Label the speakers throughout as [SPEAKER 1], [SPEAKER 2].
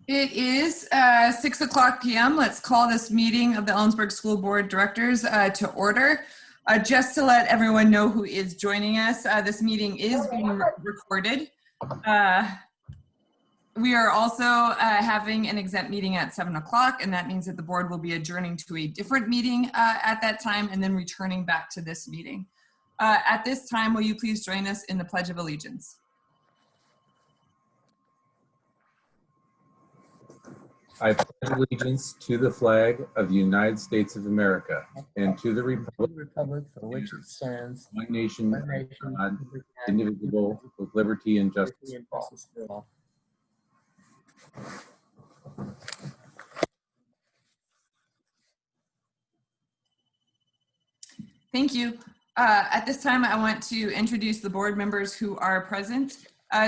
[SPEAKER 1] It is 6 o'clock p.m. Let's call this meeting of the Ellensburg School Board Directors to order. Just to let everyone know who is joining us, this meeting is being recorded. We are also having an exempt meeting at 7 o'clock, and that means that the board will be adjourning to a different meeting at that time and then returning back to this meeting. At this time, will you please join us in the Pledge of Allegiance?
[SPEAKER 2] I pledge allegiance to the flag of the United States of America and to the republic
[SPEAKER 3] for which it stands,
[SPEAKER 2] one nation, God, indivisible, with liberty and justice for all.
[SPEAKER 1] Thank you. At this time, I want to introduce the board members who are present.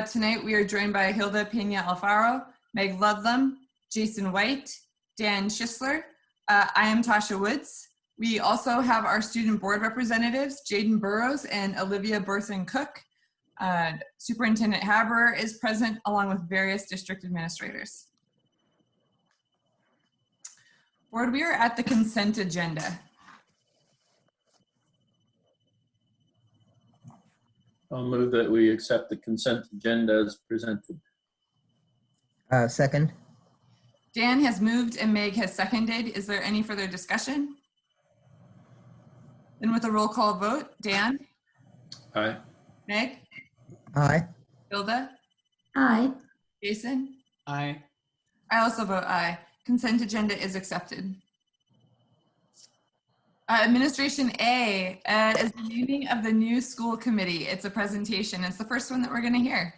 [SPEAKER 1] Tonight, we are joined by Hilda Pena Alfaro, Meg Ludlam, Jason White, Dan Schisler. I am Tasha Woods. We also have our student board representatives, Jaden Burrows and Olivia Berthen-Cook. Superintendent Haberer is present along with various district administrators. Board, we are at the consent agenda.
[SPEAKER 4] I'll move that we accept the consent agenda as presented.
[SPEAKER 3] Second.
[SPEAKER 1] Dan has moved and Meg has seconded. Is there any further discussion? Then with a roll call vote, Dan?
[SPEAKER 4] Aye.
[SPEAKER 1] Meg?
[SPEAKER 3] Aye.
[SPEAKER 1] Hilda?
[SPEAKER 5] Aye.
[SPEAKER 1] Jason?
[SPEAKER 4] Aye.
[SPEAKER 1] I also vote aye. Consent agenda is accepted. Administration A is the naming of the new school committee. It's a presentation. It's the first one that we're going to hear.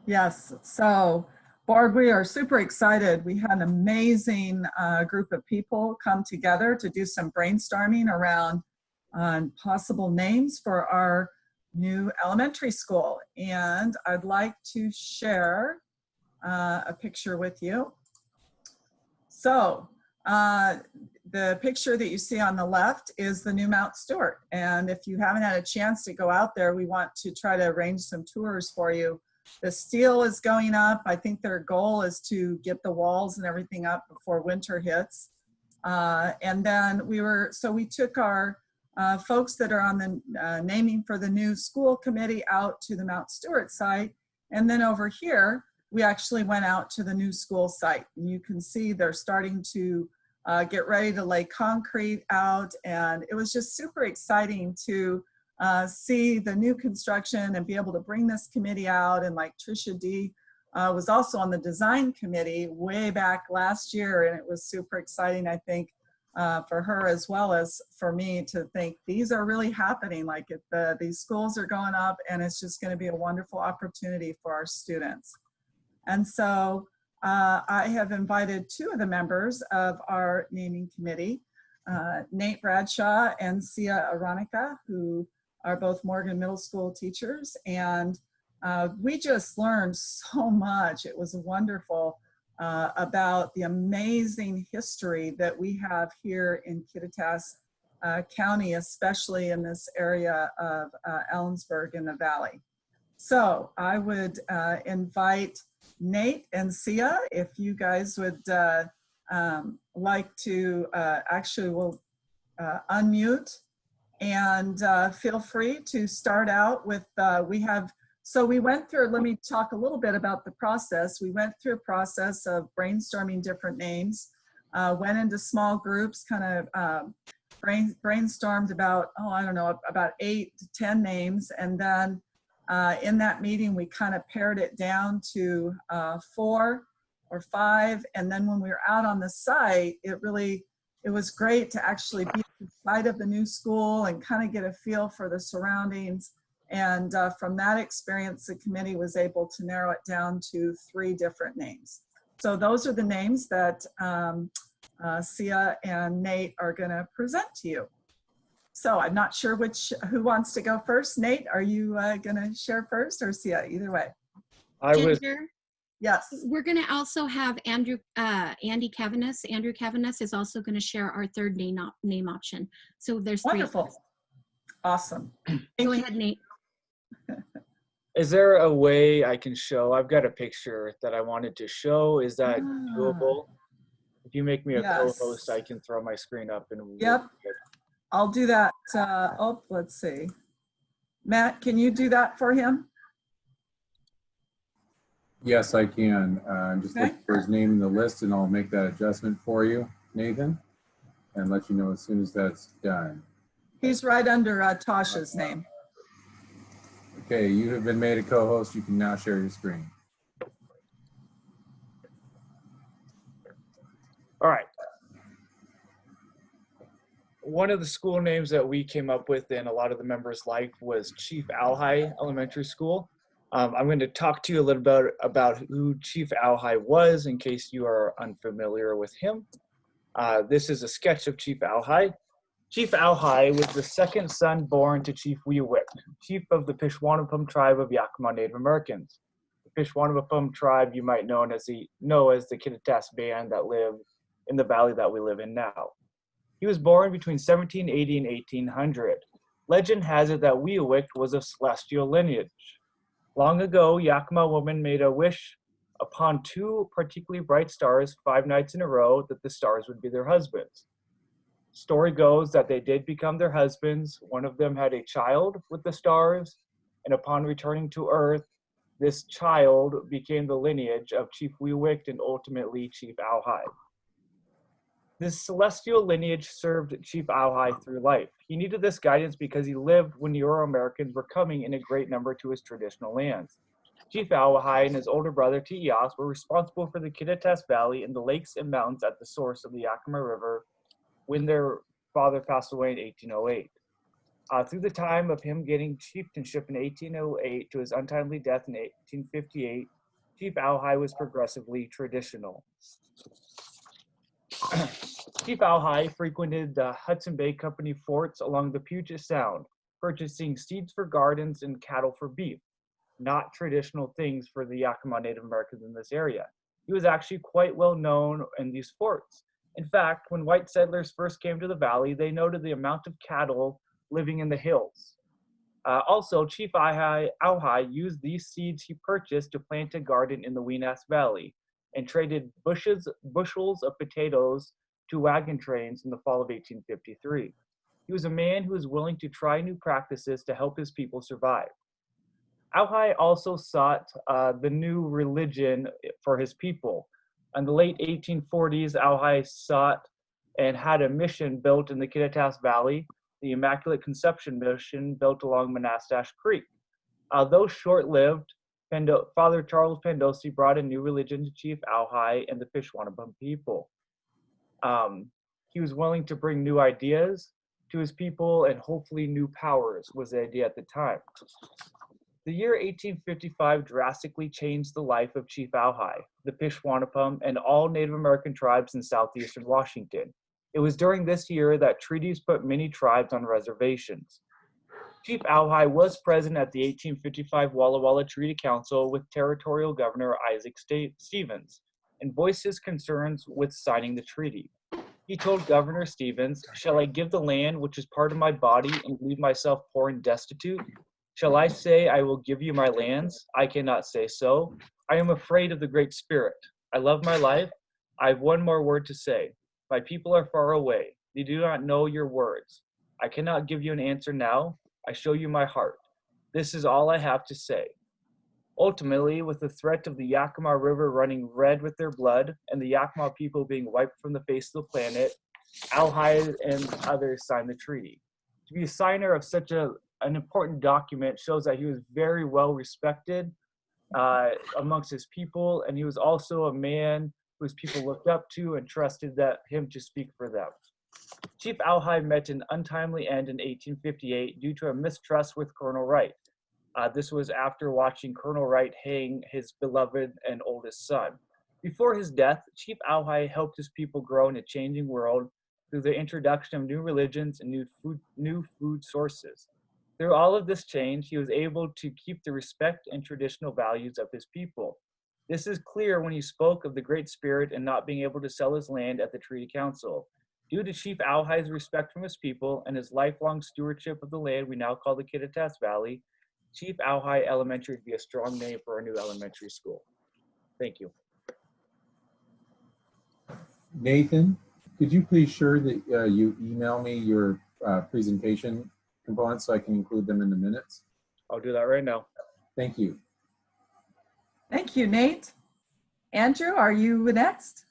[SPEAKER 6] Yes, so board, we are super excited. We had an amazing group of people come together to do some brainstorming around possible names for our new elementary school. And I'd like to share a picture with you. So the picture that you see on the left is the new Mount Stewart. And if you haven't had a chance to go out there, we want to try to arrange some tours for you. The steel is going up. I think their goal is to get the walls and everything up before winter hits. And then we took our folks that are on the naming for the new school committee out to the Mount Stewart site. And then over here, we actually went out to the new school site. And you can see they're starting to get ready to lay concrete out. And it was just super exciting to see the new construction and be able to bring this committee out. And like Trisha D was also on the design committee way back last year. And it was super exciting, I think, for her as well as for me to think these are really happening. Like these schools are going up and it's just going to be a wonderful opportunity for our students. And so I have invited two of the members of our naming committee, Nate Bradshaw and Sia Aronica, who are both Morgan Middle School teachers. And we just learned so much. It was wonderful about the amazing history that we have here in Kittitas County, especially in this area of Ellensburg in the Valley. So I would invite Nate and Sia, if you guys would like to actually we'll unmute and feel free to start out with, we went through, let me talk a little bit about the process. We went through a process of brainstorming different names, went into small groups, kind of brainstormed about, about 8 to 10 names. And then in that meeting, we kind of pared it down to 4 or 5. And then when we were out on the site, it was great to actually be at the site of the new school and kind of get a feel for the surroundings. And from that experience, the committee was able to narrow it down to 3 different names. So those are the names that Sia and Nate are going to present to you. So I'm not sure who wants to go first. Nate, are you going to share first, or Sia? Either way.
[SPEAKER 5] Ginger,
[SPEAKER 6] Yes.
[SPEAKER 5] we're going to also have Andy Cavanis. Andrew Cavanis is also going to share our third name option. So there's 3.
[SPEAKER 6] Wonderful. Awesome.
[SPEAKER 5] Go ahead, Nate.
[SPEAKER 7] Is there a way I can show? I've got a picture that I wanted to show. Is that doable? If you make me a co-host, I
[SPEAKER 6] Yes.
[SPEAKER 7] can throw my screen up and we'll
[SPEAKER 6] Yep.
[SPEAKER 7] be good.
[SPEAKER 6] I'll do that. Oh, let's see. Matt, can you do that for him?
[SPEAKER 2] Yes, I can. I'm just
[SPEAKER 6] Okay.
[SPEAKER 2] looking for his name in the list and I'll make that adjustment for you, Nathan, and let you know as soon as that's done.
[SPEAKER 6] He's right under Tasha's name.
[SPEAKER 2] Okay, you have been made a co-host. You can now share your screen.
[SPEAKER 7] All right. One of the school names that we came up with and a lot of the members liked was Chief Alhai Elementary School. I'm going to talk to you a little bit about who Chief Alhai was in case you are unfamiliar with him. This is a sketch of Chief Alhai. Chief Alhai was the second son born to Chief Weewick, chief of the Pishwanapum tribe of Yakima Native Americans. The Pishwanapum tribe you might know as the Kittitas Band that lived in the valley that we live in now. He was born between 1780 and 1800. Legend has it that Weewick was of celestial lineage. Long ago, Yakima woman made a wish upon two particularly bright stars 5 nights in a row that the stars would be their husbands. Story goes that they did become their husbands. One of them had a child with the stars, and upon returning to Earth, this child became the lineage of Chief Weewick and ultimately Chief Alhai. This celestial lineage served Chief Alhai through life. He needed this guidance because he lived when Euro-Americans were coming in a great number to his traditional lands. Chief Alhai and his older brother Ti'as were responsible for the Kittitas Valley and the lakes and mountains at the source of the Yakima River when their father passed away in 1808. Through the time of him getting chieftainship in 1808 to his untimely death in 1858, Chief Alhai was progressively traditional. Chief Alhai frequented the Hudson Bay Company forts along the Puget Sound, purchasing seeds for gardens and cattle for beef, not traditional things for the Yakima Native Americans in this area. He was actually quite well known in these forts. In fact, when white settlers first came to the valley, they noted the amount of cattle living in the hills. Also, Chief Alhai used these seeds he purchased to plant a garden in the Weenass Valley and traded bushels of potatoes to wagon trains in the fall of 1853. He was a man who was willing to try new practices to help his people survive. Alhai also sought the new religion for his people. In the late 1840s, Alhai sought and had a mission built in the Kittitas Valley, the Immaculate Conception Mission built along Monastash Creek. Though short-lived, Father Charles Pandosi brought a new religion to Chief Alhai and the Pishwanapum people. He was willing to bring new ideas to his people and hopefully new powers was the idea at the time. The year 1855 drastically changed the life of Chief Alhai, the Pishwanapum, and all Native American tribes in southeastern Washington. It was during this year that treaties put many tribes on reservations. Chief Alhai was present at the 1855 Walla Walla Treaty Council with Territorial Governor Isaac Stevens and voiced his concerns with signing the treaty. He told Governor Stevens, "Shall I give the land which is part of my body and leave myself poor and destitute? Shall I say I will give you my lands? I cannot say so. I am afraid of the Great Spirit. I love my life. I have one more word to say. My people are far away. They do not know your words. I cannot give you an answer now. I show you my heart. This is all I have to say." Ultimately, with the threat of the Yakima River running red with their blood and the Yakima people being wiped from the face of the planet, Alhai and others signed the treaty. To be a signer of such an important document shows that he was very well respected amongst his people, and he was also a man whose people looked up to and trusted him to speak for them. Chief Alhai met an untimely end in 1858 due to a mistrust with Colonel Wright. This was after watching Colonel Wright hang his beloved and oldest son. Before his death, Chief Alhai helped his people grow in a changing world through the introduction of new religions and new food sources. Through all of this change, he was able to keep the respect and traditional values of his people. This is clear when he spoke of the Great Spirit and not being able to sell his land at the Treaty Council. Due to Chief Alhai's respect from his people and his lifelong stewardship of the land we now call the Kittitas Valley, Chief Auhai Elementary to be a strong name for our new elementary school. Thank you.
[SPEAKER 2] Nathan, could you please share that you email me your presentation components so I can include them in the minutes?
[SPEAKER 7] I'll do that right now.
[SPEAKER 2] Thank you.
[SPEAKER 6] Thank you, Nate. Andrew, are you next?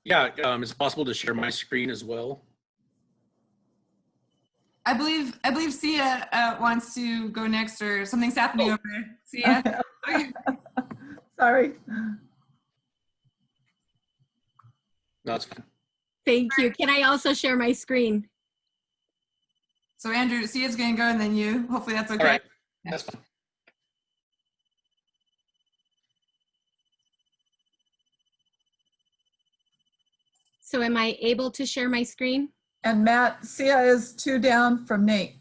[SPEAKER 8] Yeah, is it possible to share my screen as well?
[SPEAKER 1] I believe Sia wants to go next, or something's happening over there. Sia. Okay.
[SPEAKER 6] Sorry.
[SPEAKER 8] No, it's fine.
[SPEAKER 5] Thank you. Can I also share my screen?
[SPEAKER 1] So Andrew, Sia's gonna go, and then you. Hopefully that's okay.
[SPEAKER 8] All right, that's fine.
[SPEAKER 5] So am I able to share my screen?
[SPEAKER 6] And Matt, Sia is 2 down from Nate.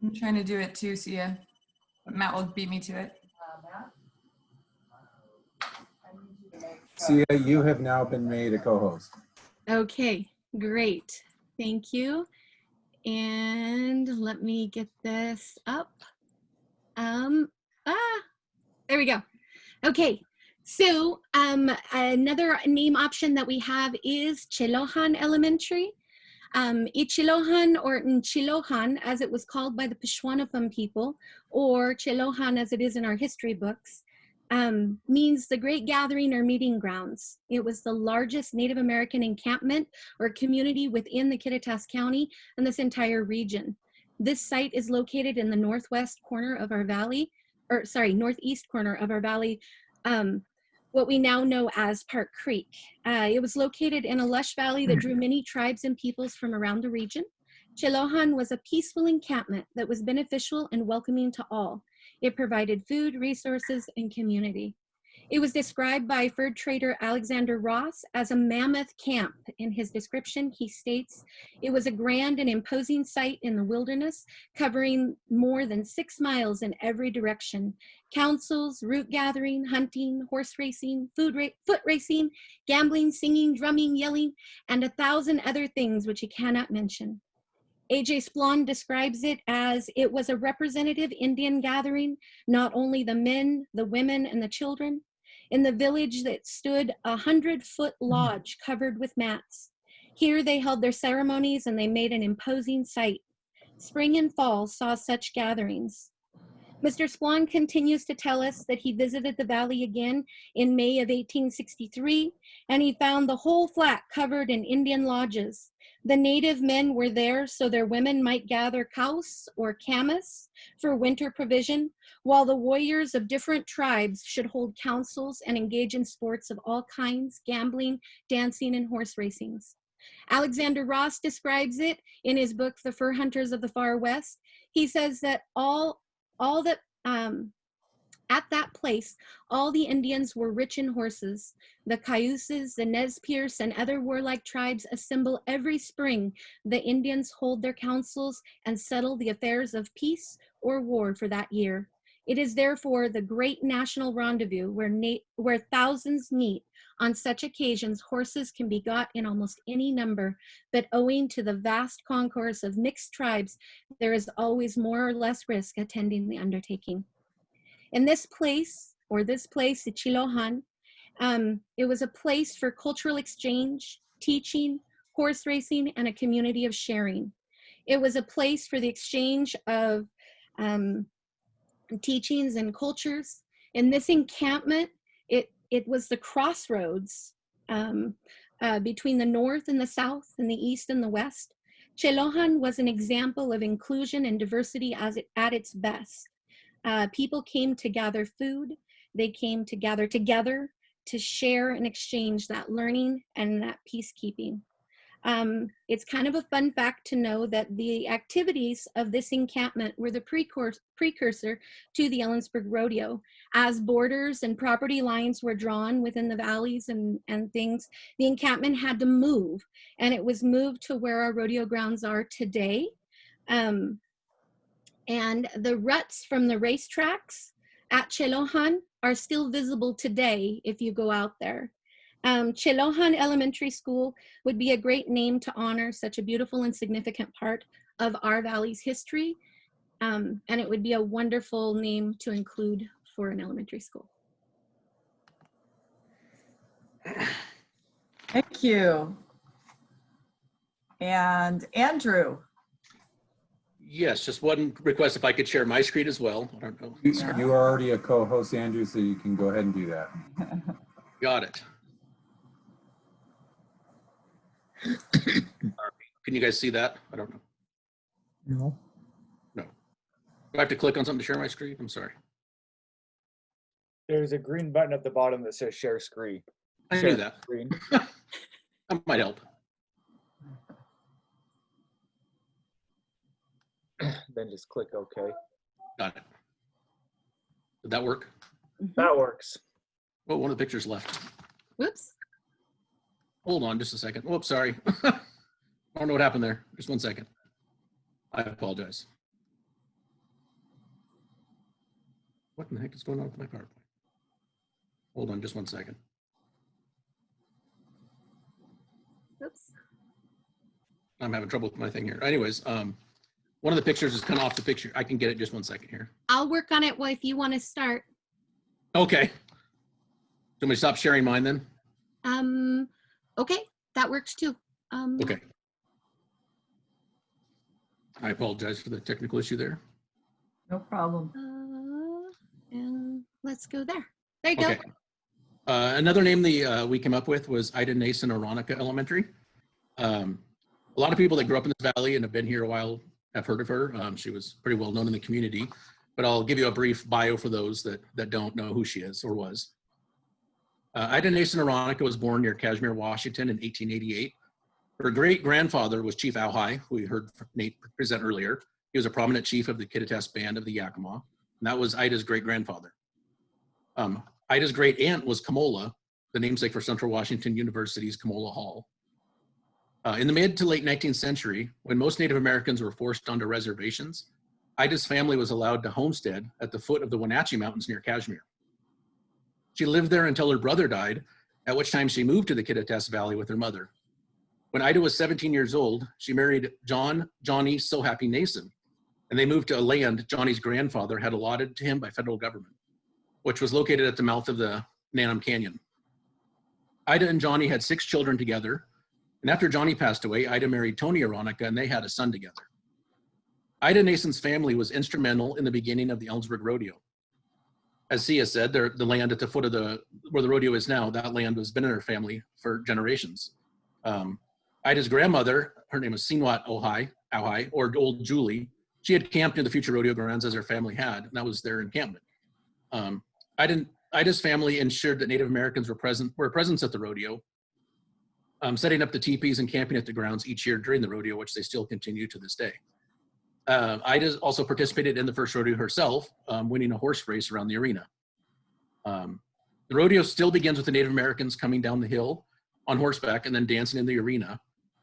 [SPEAKER 1] I'm trying to do it too, Sia. But Matt will beat me to it.
[SPEAKER 2] Sia, you have now been made a co-host.
[SPEAKER 5] Okay, great. Thank you. And let me get this up. There we go. Okay, so another name option that we have is Chilohan Elementary. Ichilohan or Nchilohan, as it was called by the Peshwanapam people, or Chilohan as it is in our history books, means the Great Gathering or Meeting Grounds. It was the largest Native American encampment or community within the Kittitas County and this entire region. This site is located in the northwest corner of our valley, or sorry, northeast corner of our valley, what we now know as Park Creek. It was located in a lush valley that drew many tribes and peoples from around the region. Chilohan was a peaceful encampment that was beneficial and welcoming to all. It provided food, resources, and community. It was described by fur trader Alexander Ross as a mammoth camp. In his description, he states, it was a grand and imposing site in the wilderness, covering more than 6 miles in every direction. Councils, root gathering, hunting, horse racing, foot racing, gambling, singing, drumming, yelling, and 1,000 other things which he cannot mention. A.J. Splon describes it as it was a representative Indian gathering, not only the men, the women, and the children. In the village that stood a 100-foot lodge covered with mats. Here they held their ceremonies and they made an imposing sight. Spring and fall saw such gatherings. Mr. Splon continues to tell us that he visited the valley again in May of 1863, and he found the whole flat covered in Indian lodges. The native men were there so their women might gather kaus or camas for winter provision, while the warriors of different tribes should hold councils and engage in sports of all kinds, gambling, dancing, and horse racings. Alexander Ross describes it in his book, The Fur Hunters of the Far West. He says that at that place, all the Indians were rich in horses. The Cayuses, the Nez Perce, and other warlike tribes assemble every spring. The Indians hold their councils and settle the affairs of peace or war for that year. It is therefore the great national rendezvous where thousands meet. On such occasions, horses can be got in almost any number, but owing to the vast concourse of mixed tribes, there is always more or less risk attending the undertaking. In this place, Chilohan, it was a place for cultural exchange, teaching, horse racing, and a community of sharing. It was a place for the exchange of teachings and cultures. In this encampment, it was the crossroads between the north and the south and the east and the west. Chilohan was an example of inclusion and diversity at its best. People came to gather food. They came to gather together to share and exchange that learning and that peacekeeping. It's kind of a fun fact to know that the activities of this encampment were the precursor to the Ellensburg Rodeo. As borders and property lines were drawn within the valleys and things, the encampment had to move, and it was moved to where our rodeo grounds are today. And the ruts from the racetracks at Chelohan are still visible today if you go out there. Chelohan Elementary School would be a great name to honor such a beautiful and significant part of our valley's history. And it would be a wonderful name to include for an elementary school.
[SPEAKER 6] Thank you. And Andrew.
[SPEAKER 8] Yes, just one request if I could share my screen as well. I don't know.
[SPEAKER 2] You are already a co-host, Andrew, so you can go ahead and do that.
[SPEAKER 8] Got it. Can you guys see that? I don't know.
[SPEAKER 3] No.
[SPEAKER 8] No. Do I have to click on something to share my screen? I'm sorry.
[SPEAKER 7] There's a green button at the bottom that says share screen.
[SPEAKER 8] I
[SPEAKER 7] Share
[SPEAKER 8] knew that.
[SPEAKER 7] Screen.
[SPEAKER 8] That might help.
[SPEAKER 7] Then just click OK.
[SPEAKER 8] Got it. Did that work?
[SPEAKER 7] That works.
[SPEAKER 8] Oh, one of the pictures left.
[SPEAKER 5] Whoops.
[SPEAKER 8] Hold on just a second. Whoops, sorry. I don't know what happened there. Just 1 second. I apologize. What in the heck is going on with my PowerPoint? Hold on just 1 second.
[SPEAKER 5] Oops.
[SPEAKER 8] I'm having trouble with my thing here. Anyways, one of the pictures is kind of off the picture. I can get it just 1 second here.
[SPEAKER 5] I'll work on it. Well, if you want to start.
[SPEAKER 8] Okay. Do you want me to stop sharing mine then?
[SPEAKER 5] Okay, that works too.
[SPEAKER 8] Okay. I apologize for the technical issue there.
[SPEAKER 6] No problem.
[SPEAKER 5] And let's go there. There you go.
[SPEAKER 8] Okay. Another name we came up with was Ida Nason Aronica Elementary. A lot of people that grew up in this valley and have been here a while have heard of her. She was pretty well known in the community, but I'll give you a brief bio for those that don't know who she is or was. Ida Nason Aronica was born near Kashmir, Washington in 1888. Her great-grandfather was Chief Auhai, who we heard Nate present earlier. He was a prominent chief of the Kittitas Band of the Yakima, and that was Ida's great-grandfather. Ida's great-aunt was Kamola, the namesake for Central Washington University's Kamola Hall. In the mid to late 19th century, when most Native Americans were forced onto reservations, Ida's family was allowed to homestead at the foot of the Wenatchee Mountains near Kashmir. She lived there until her brother died, at which time she moved to the Kittitas Valley with her mother. When Ida was 17 years old, she married Johnny So Happy Nason, and they moved to a land Johnny's grandfather had allotted to him by federal government, which was located at the mouth of the Nanum Canyon. Ida and Johnny had 6 children together, and after Johnny passed away, Ida married Tony Aronica, and they had a son together. Ida Nason's family was instrumental in the beginning of the Ellensburg Rodeo. As Sia said, the land at the foot of where the rodeo is now, that land has been in her family for generations. Ida's grandmother, her name was Sinwat Auhai, or Old Julie. She had camped near the future rodeo grounds as her family had, and that was their encampment. Ida's family ensured that Native Americans were a presence at the rodeo, setting up the teepees and camping at the grounds each year during the rodeo, which they still continue to this day. Ida also participated in the first rodeo herself, winning a horse race around the arena. The rodeo still begins with the Native Americans coming down the hill on horseback and then dancing in the arena.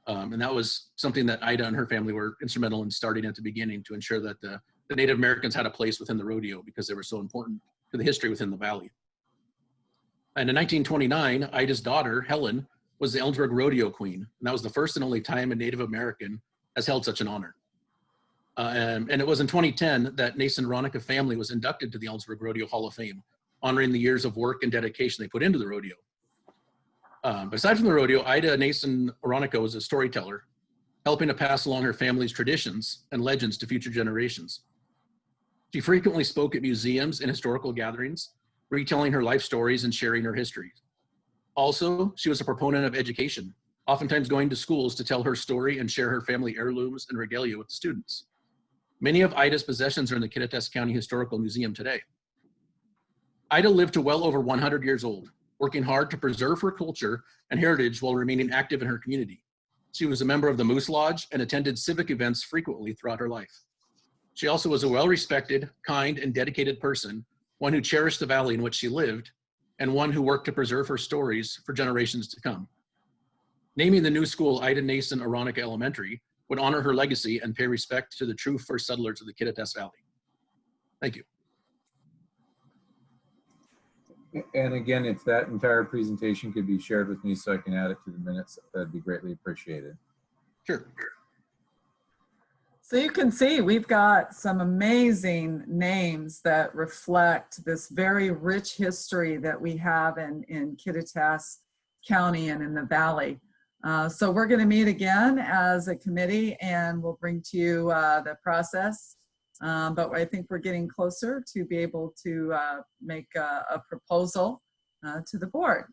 [SPEAKER 8] And that was something that Ida and her family were instrumental in starting at the beginning to ensure that the Native Americans had a place within the rodeo because they were so important to the history within the valley. And in 1929, Ida's daughter, Helen, was the Ellensburg Rodeo Queen. And that was the first and only time a Native American has held such an honor. And it was in 2010 that Nason Aronica family was inducted to the Ellensburg Rodeo Hall of Fame, honoring the years of work and dedication they put into the rodeo. Aside from the rodeo, Ida Nason Aronica was a storyteller, helping to pass along her family's traditions and legends to future generations. She frequently spoke at museums and historical gatherings, retelling her life stories and sharing her history. Also, she was a proponent of education, oftentimes going to schools to tell her story and share her family heirlooms and regalia with the students. Many of Ida's possessions are in the Kittitas County Historical Museum today. Ida lived to well over 100 years old, working hard to preserve her culture and heritage while remaining active in her community. She was a member of the Moose Lodge and attended civic events frequently throughout her life. She also was a well-respected, kind, and dedicated person, one who cherished the valley in which she lived, and one who worked to preserve her stories for generations to come. Naming the new school Ida Nason Aronica Elementary would honor her legacy and pay respect to the true first settlers of the Kittitas Valley. Thank you.
[SPEAKER 2] And again, if that entire presentation could be shared with me so I can add it to the minutes, that'd be greatly appreciated.
[SPEAKER 8] Sure.
[SPEAKER 6] So you can see we've got some amazing names that reflect this very rich history that we have in Kittitas County and in the Valley. So we're going to meet again as a committee and we'll bring to you the process. But I think we're getting closer to be able to make a proposal to the board.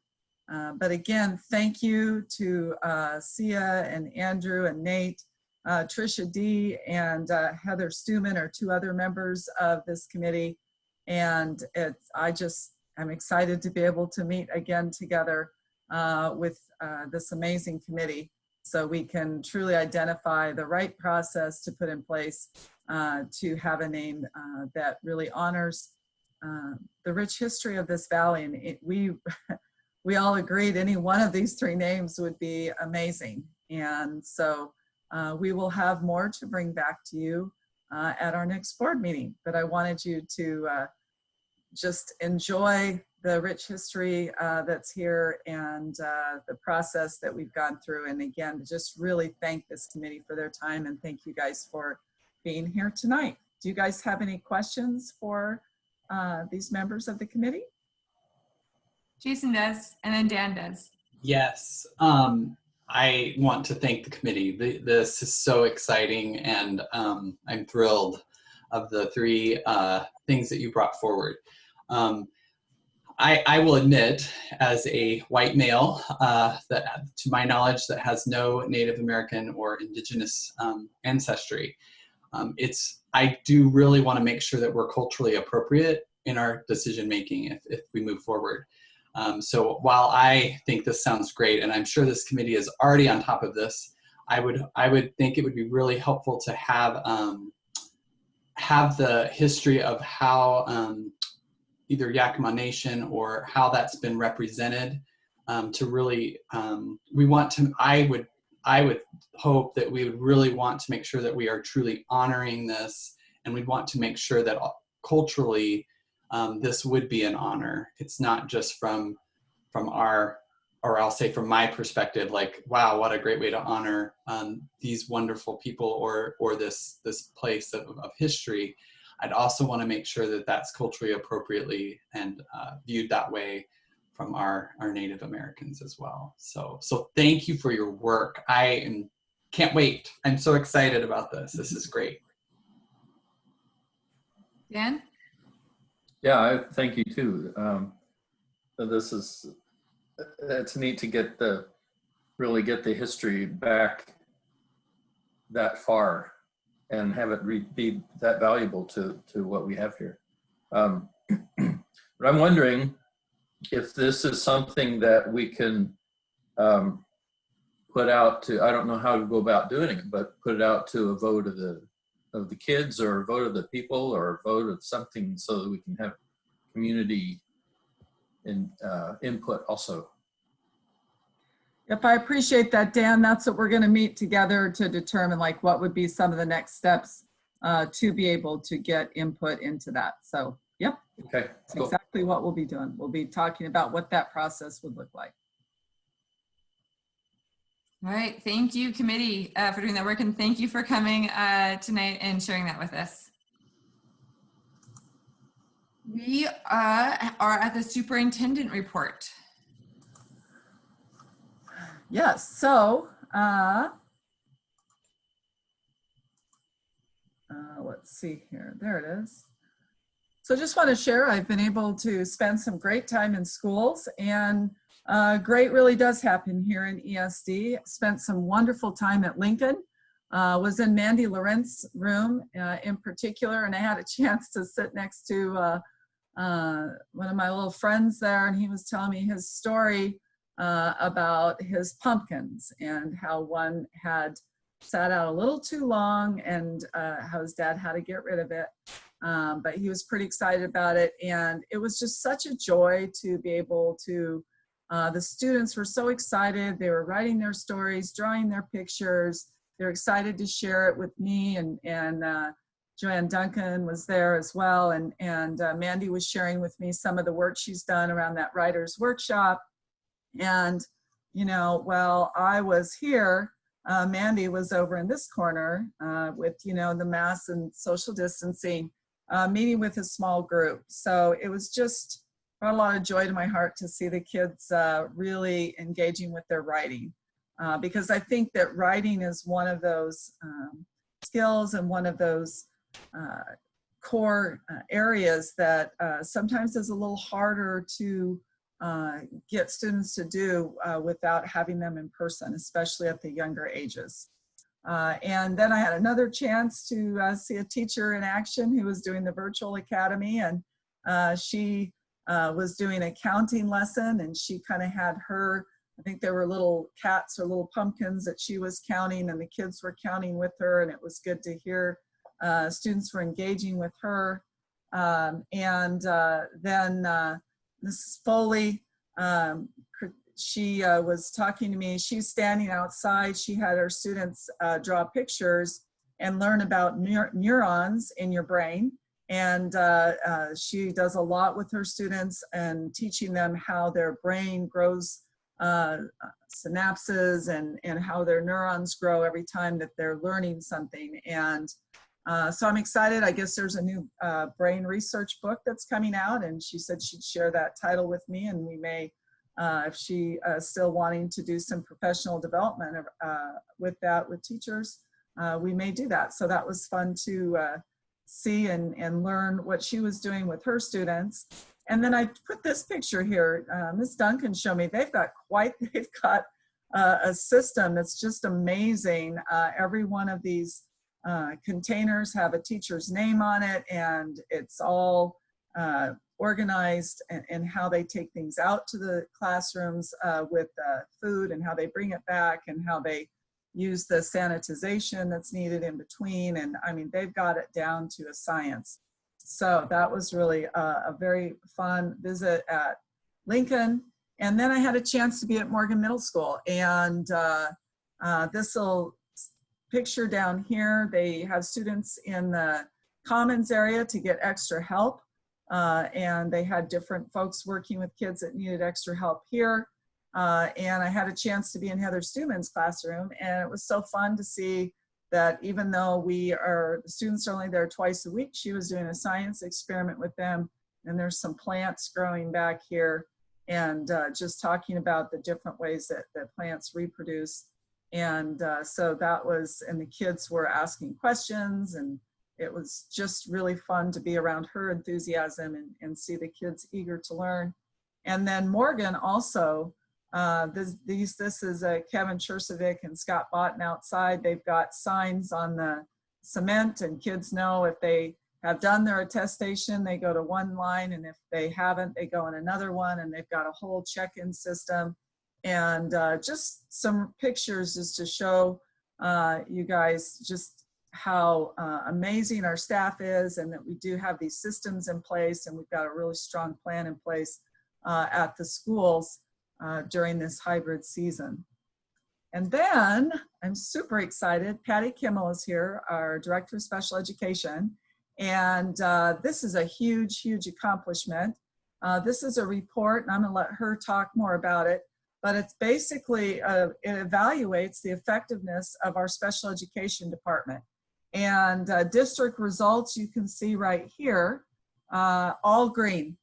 [SPEAKER 6] But again, thank you to Sia and Andrew and Nate. Tricia D. and Heather Stuman are two other members of this committee. And I'm excited to be able to meet again together with this amazing committee so we can truly identify the right process to put in place to have a name that really honors the rich history of this valley. And we all agreed any one of these three names would be amazing. And so we will have more to bring back to you at our next board meeting. But I wanted you to just enjoy the rich history that's here and the process that we've gone through. And again, just really thank this committee for their time and thank you guys for being here tonight. Do you guys have any questions for these members of the committee?
[SPEAKER 1] Jason does, and then Dan does.
[SPEAKER 9] Yes. I want to thank the committee. This is so exciting, and I'm thrilled of the three things that you brought forward. I will admit, as a white male, that to my knowledge, that has no Native American or Indigenous ancestry, I do really want to make sure that we're culturally appropriate in our decision making if we move forward. So while I think this sounds great, and I'm sure this committee is already on top of this, I would think it would be really helpful to have the history of how either Yakima Nation or how that's been represented to really, I would hope that we would really want to make sure that we are truly honoring this, and we'd want to make sure that culturally this would be an honor. It's not just from our, or I'll say from my perspective, like, wow, what a great way to honor these wonderful people or this place of history. I'd also want to make sure that that's culturally appropriately and viewed that way from our Native Americans as well. So thank you for your work. Can't wait. I'm so excited about this. This is great.
[SPEAKER 1] Dan?
[SPEAKER 4] Yeah, I thank you too. It's neat to really get the history back that far and have it be that valuable to what we have here. But I'm wondering if this is something that we can put out to, I don't know how to go about doing it, but put it out to a vote of the kids or a vote of the people or a vote of something so that we can have community input also.
[SPEAKER 6] If I appreciate that, Dan, that's what we're going to meet together to determine like what would be some of the next steps to be able to get input into that. So, yep.
[SPEAKER 4] Okay,
[SPEAKER 6] That's
[SPEAKER 4] cool.
[SPEAKER 6] exactly what we'll be doing. We'll be talking about what that process would look like.
[SPEAKER 1] All right, thank you committee for doing that work, and thank you for coming tonight and sharing that with us. We are at the superintendent report.
[SPEAKER 6] Yes, so let's see here. There it is. So just want to share, I've been able to spend some great time in schools, and great really does happen here in ESD. Spent some wonderful time at Lincoln. Was in Mandy Lorenz's room in particular, and I had a chance to sit next to one of my little friends there, and he was telling me his story about his pumpkins and how one had sat out a little too long and how his dad had to get rid of it. But he was pretty excited about it, and it was just such a joy to be able to, the students were so excited. They were writing their stories, drawing their pictures. They're excited to share it with me and Joanne Duncan was there as well. And Mandy was sharing with me some of the work she's done around that writer's workshop. And, you know, while I was here, Mandy was over in this corner with, you know, the mask and social distancing, meeting with a small group. So it was just brought a lot of joy to my heart to see the kids really engaging with their writing. Because I think that writing is one of those skills and one of those core areas that sometimes is a little harder to get students to do without having them in person, especially at the younger ages. And then I had another chance to see a teacher in action who was doing the virtual academy, and she was doing a counting lesson, and she kind of had her, I think there were little cats or little pumpkins that she was counting, and the kids were counting with her, and it was good to hear students were engaging with her. Then Mrs. Foley, she was talking to me. She's standing outside. She had her students draw pictures and learn about neurons in your brain. And she does a lot with her students and teaching them how their brain grows synapses and how their neurons grow every time that they're learning something. And so I'm excited. I guess there's a new brain research book that's coming out, and she said she'd share that title with me, and we may, if she is still wanting to do some professional development with that with teachers, we may do that. So that was fun to see and learn what she was doing with her students. And then I put this picture here. Ms. Duncan showed me they've got a system that's just amazing. Every one of these containers have a teacher's name on it, and it's all organized in how they take things out to the classrooms with food, and how they bring it back, and how they use the sanitization that's needed in between. And I mean, they've got it down to a science. So that was really a very fun visit at Lincoln. And then I had a chance to be at Morgan Middle School, and this little picture down here, they have students in the commons area to get extra help. And they had different folks working with kids that needed extra help here. And I had a chance to be in Heather Stuman's classroom, and it was so fun to see that even though the students are only there twice a week, she was doing a science experiment with them. And there's some plants growing back here, and just talking about the different ways that plants reproduce. And so that was, and the kids were asking questions, and it was just really fun to be around her enthusiasm and see the kids eager to learn. And then Morgan also, this is Kevin Chersovic and Scott Botten outside. They've got signs on the cement, and kids know if they have done their attestation, they go to one line, and if they haven't, they go in another one, and they've got a whole check-in system. And just some pictures just to show you guys just how amazing our staff is, and that we do have these systems in place, and we've got a really strong plan in place at the schools during this hybrid season. And then I'm super excited. Patty Kimmel is here, our Director of Special Education. And this is a huge, huge accomplishment. This is a report, and I'm gonna let her talk more about it. But it's basically, it evaluates the effectiveness of our special education department. And district results you can see right here, all green.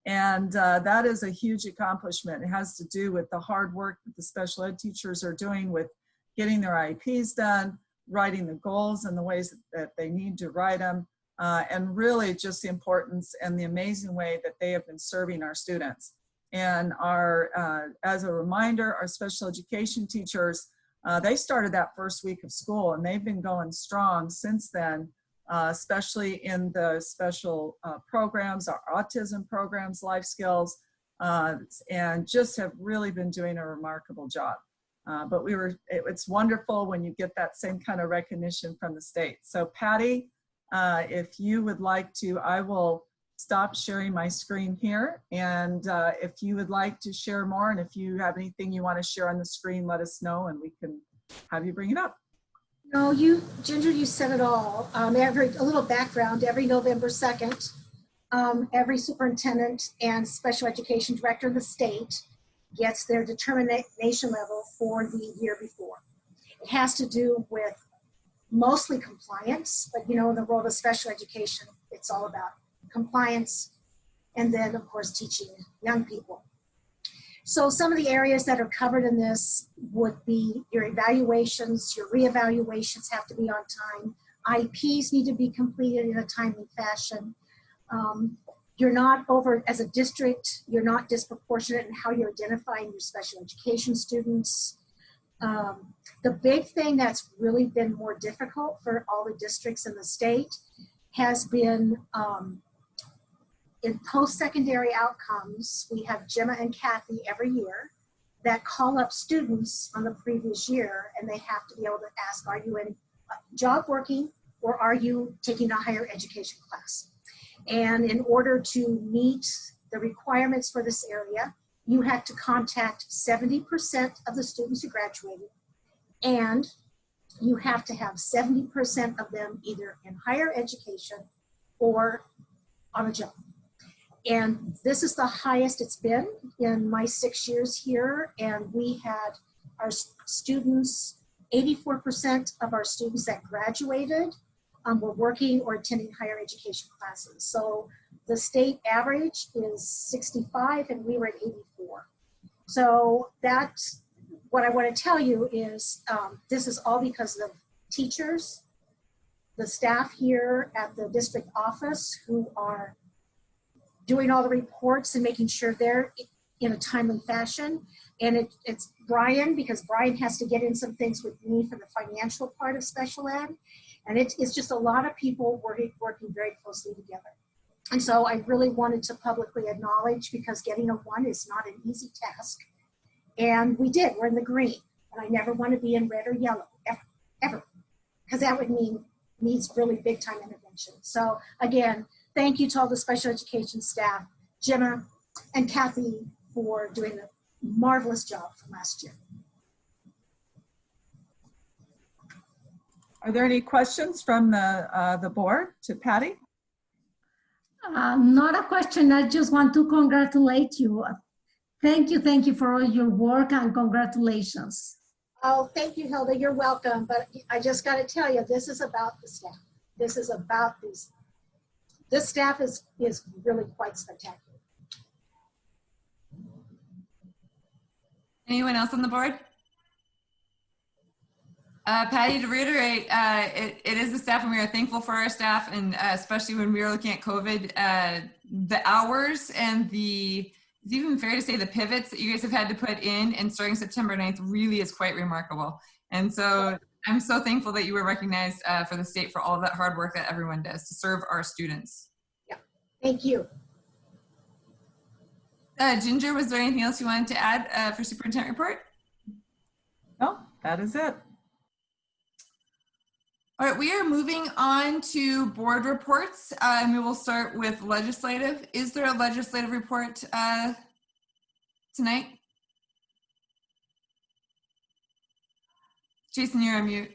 [SPEAKER 6] And that is a huge accomplishment. It has to do with the hard work that the special ed teachers are doing with getting their IEPs done, writing the goals and the ways that they need to write them, and really just the importance and the amazing way that they have been serving our students. And as a reminder, our special education teachers, they started that first week of school, and they've been going strong since then, especially in the special programs, our autism programs, life skills, and just have really been doing a remarkable job. But it's wonderful when you get that same kind of recognition from the state. So Patty, if you would like to, I will stop sharing my screen here. And if you would like to share more, and if you have anything you want to share on the screen, let us know, and we can have you bring it up.
[SPEAKER 10] No, Ginger, you said it all. A little background, every November 2nd, every superintendent and special education director in the state gets their determination level for the year before. It has to do with mostly compliance, but in the world of special education, it's all about compliance and then, of course, teaching young people. So some of the areas that are covered in this would be your evaluations, your reevaluations have to be on time. IEPs need to be completed in a timely fashion. You're not as a district, you're not disproportionate in how you're identifying your special education students. The big thing that's really been more difficult for all the districts in the state has been in post-secondary outcomes. We have Gemma and Kathy every year that call up students from the previous year, and they have to be able to ask, are you in a job working or are you taking a higher education class? And in order to meet the requirements for this area, you have to contact 70% of the students who graduated, and you have to have 70% of them either in higher education or on a job. And this is the highest it's been in my 6 years here. And we had our students, 84% of our students that graduated were working or attending higher education classes. So the state average is 65 and we were at 84. So that's what I want to tell you is this is all because of teachers, the staff here at the district office who are doing all the reports and making sure they're in a timely fashion. And it's Brian, because Brian has to get in some things with me for the financial part of special ed. And it's just a lot of people working very closely together. And so I really wanted to publicly acknowledge, because getting a 1 is not an easy task. And we did, we're in the green. And I never want to be in red or yellow, ever. Because that would mean needs really big time intervention. So again, thank you to all the special education staff, Gemma and Kathy, for doing a marvelous job from last year.
[SPEAKER 6] Are there any questions from the board to Patty?
[SPEAKER 11] Not a question. I just want to congratulate you. Thank you for all your work and congratulations.
[SPEAKER 10] Oh, thank you, Hilda. You're welcome. But I just got to tell you, this is about the staff. This is about these. This staff is really quite spectacular.
[SPEAKER 1] Anyone else on the board? Patty, to reiterate, it is the staff, and we are thankful for our staff, and especially when we were looking at COVID, the hours and it's even fair to say the pivots that you guys have had to put in, and starting September 9th really is quite remarkable. And so I'm so thankful that you were recognized for the state for all of that hard work that everyone does to serve our students.
[SPEAKER 10] Yeah, thank you.
[SPEAKER 1] Ginger, was there anything else you wanted to add for superintendent report?
[SPEAKER 6] No, that is it.
[SPEAKER 1] All right, we are moving on to board reports, and we will start with legislative. Is there a legislative report tonight? Jason, you're on mute.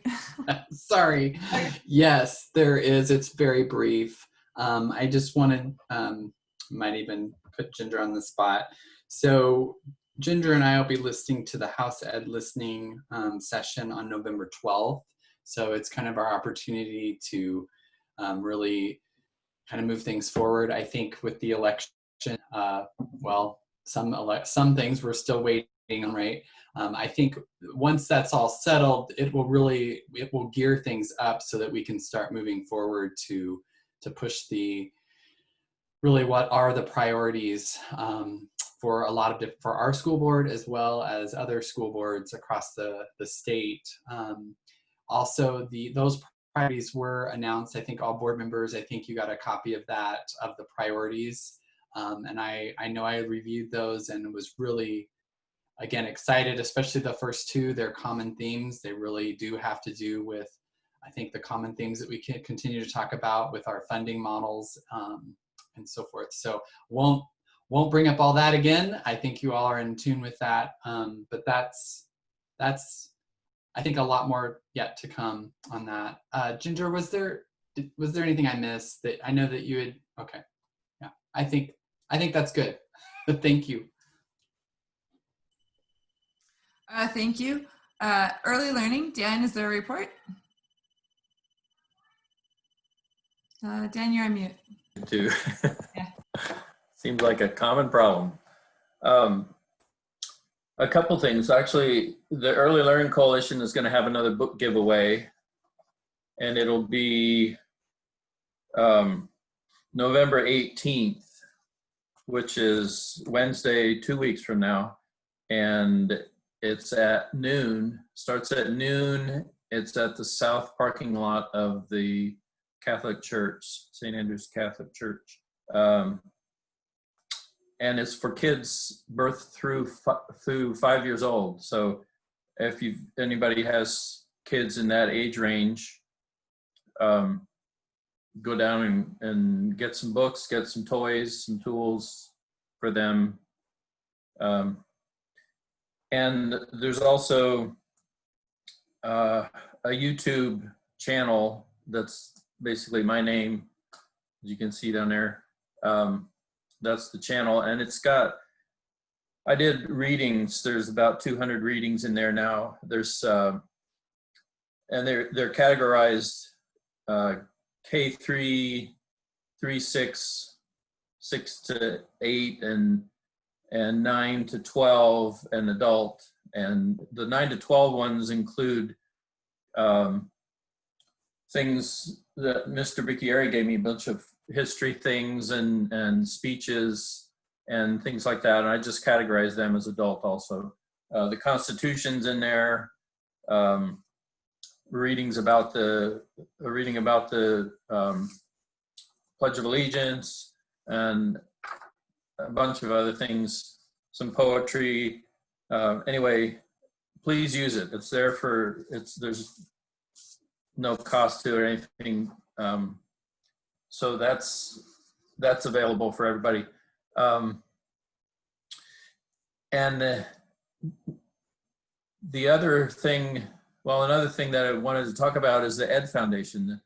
[SPEAKER 9] Sorry. Yes, there is. It's very brief. I just wanted, might even put Ginger on the spot. So Ginger and I will be listening to the House Ed listening session on November 12th. So it's kind of our opportunity to really kind of move things forward. I think with the election, well, some things we're still waiting on, right? I think once that's all settled, it will gear things up so that we can start moving forward to push really what are the priorities for for our school board as well as other school boards across the state. Also, those priorities were announced. I think all board members, I think you got a copy of that, of the priorities. And I know I reviewed those and was really, again, excited, especially the first two. They're common themes. They really do have to do with, I think, the common themes that we can continue to talk about with our funding models and so forth. So won't bring up all that again. I think you all are in tune with that. But that's I think a lot more yet to come on that. Ginger, was there anything I missed that I know that you had? Okay, yeah, I think that's good. Thank you.
[SPEAKER 1] Thank you. Early learning, Dan, is there a report? Dan, you're on mute.
[SPEAKER 4] Too.
[SPEAKER 1] Yeah.
[SPEAKER 4] Seems like a common problem. A couple things. Actually, the Early Learning Coalition is going to have another book giveaway, and it'll be November 18th, which is Wednesday, 2 weeks from now. And it's at noon, starts at noon. It's at the south parking lot of the Catholic Church, St. Andrew's Catholic Church. And it's for kids birth through 5 years old. So if anybody has kids in that age range, go down and get some books, get some toys, some tools for them. And there's also a YouTube channel that's basically my name, as you can see down there. That's the channel, and it's got, I did readings. There's about 200 readings in there now. There's, and they're categorized K3, 6 to 8, and 9 to 12, and adult. And the 9 to 12 ones include things that Mr. Bicchieri gave me, a bunch of history things and speeches and things like that. And I just categorize them as adult also. The Constitution's in there, reading about the Pledge of Allegiance, and a bunch of other things, some poetry. Anyway, please use it. It's there for, there's no cost to it or anything. So that's available for everybody. And the other thing, well, another thing that I wanted to talk about is the Ed Foundation.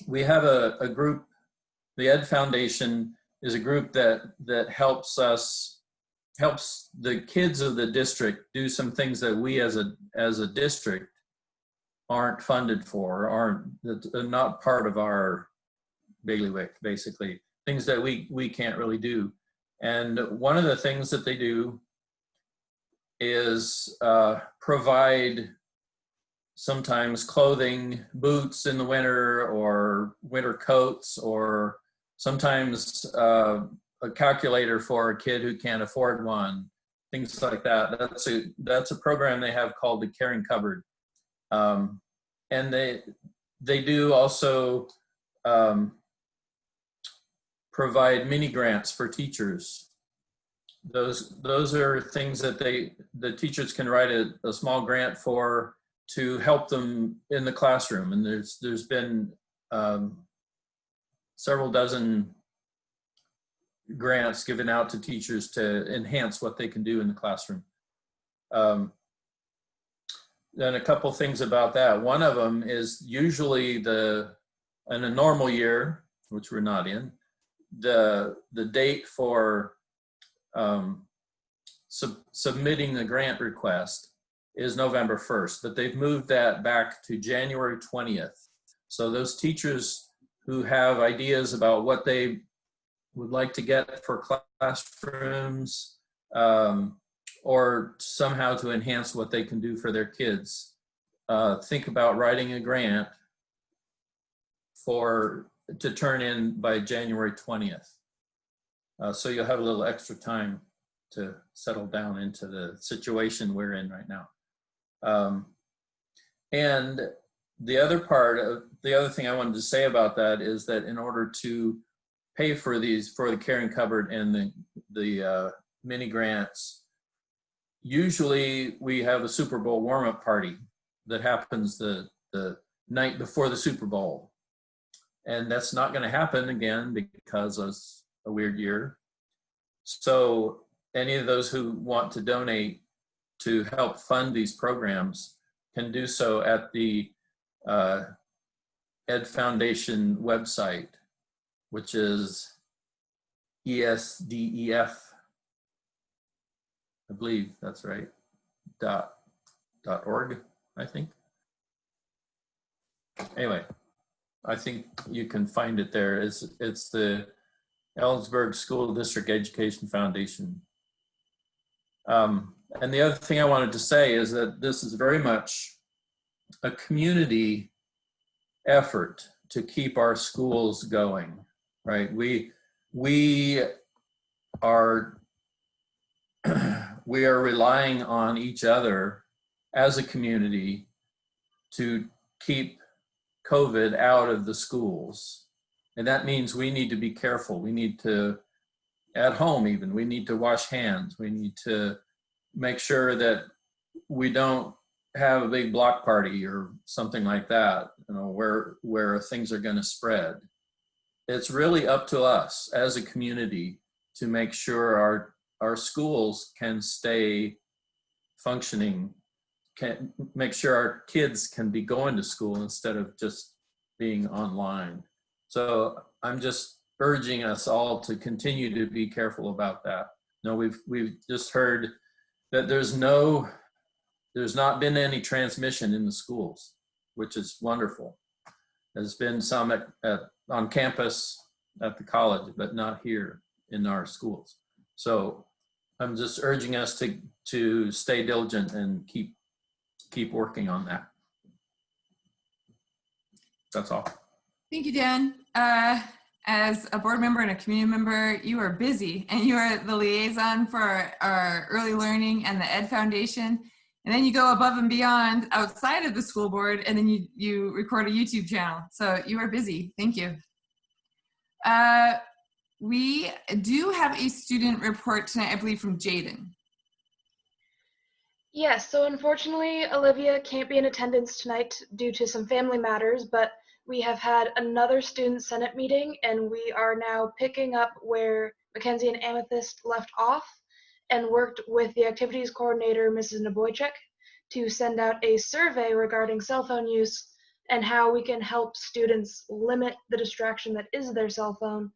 [SPEAKER 4] We have a group, the Ed Foundation is a group that helps the kids of the district do some things that we as a district aren't funded for, that are not part of our bailiwick, basically, things that we can't really do. And one of the things that they do is provide sometimes clothing, boots in the winter, or winter coats, or sometimes a calculator for a kid who can't afford one, things like that. That's a program they have called the Caring Cupboard. And they do also provide mini grants for teachers. Those are things that the teachers can write a small grant for to help them in the classroom. And there's been several dozen grants given out to teachers to enhance what they can do in the classroom. Then a couple things about that. One of them is usually in a normal year, which we're not in, the date for submitting the grant request is November 1st, but they've moved that back to January 20th. So those teachers who have ideas about what they would like to get for classrooms, or somehow to enhance what they can do for their kids, think about writing a grant to turn in by January 20th. So you'll have a little extra time to settle down into the situation we're in right now. And the other thing I wanted to say about that is that in order to pay for the Caring Cupboard and the mini grants, usually we have a Super Bowl warm-up party that happens the night before the Super Bowl. And that's not going to happen again because of a weird year. So any of those who want to donate to help fund these programs, can do so at the Ed Foundation website, which is ESDEF, I believe that's right, .org, I think. Anyway, I think you can find it there. It's the Ellensburg School District Education Foundation. And the other thing I wanted to say is that this is very much a community effort to keep our schools going, right? We are we are relying on each other as a community to keep COVID out of the schools. And that means we need to be careful. We need to, at home even, we need to wash hands. We need to make sure that we don't have a big block party or something like that, you know, where things are going to spread. It's really up to us as a community to make sure our schools can stay functioning, can make sure our kids can be going to school instead of just being online. So I'm just urging us all to continue to be careful about that. No, we've just heard that there's not been any transmission in the schools, which is wonderful. There's been some on campus at the college, but not here in our schools. So I'm just urging us to stay diligent and keep working on that. That's all.
[SPEAKER 1] Thank you, Dan. As a board member and a community member, you are busy, and you are the liaison for our early learning and the Ed Foundation. And then you go above and beyond outside of the school board, and then you record a YouTube channel. So you are busy. Thank you. We do have a student report tonight, I believe, from Jaden.
[SPEAKER 12] Yes, so unfortunately, Olivia can't be in attendance tonight due to some family matters, but we have had another student senate meeting, and we are now picking up where Mackenzie and Amethyst left off, and worked with the activities coordinator, Mrs. Neboychuk, to send out a survey regarding cell phone use and how we can help students limit the distraction that is their cell phone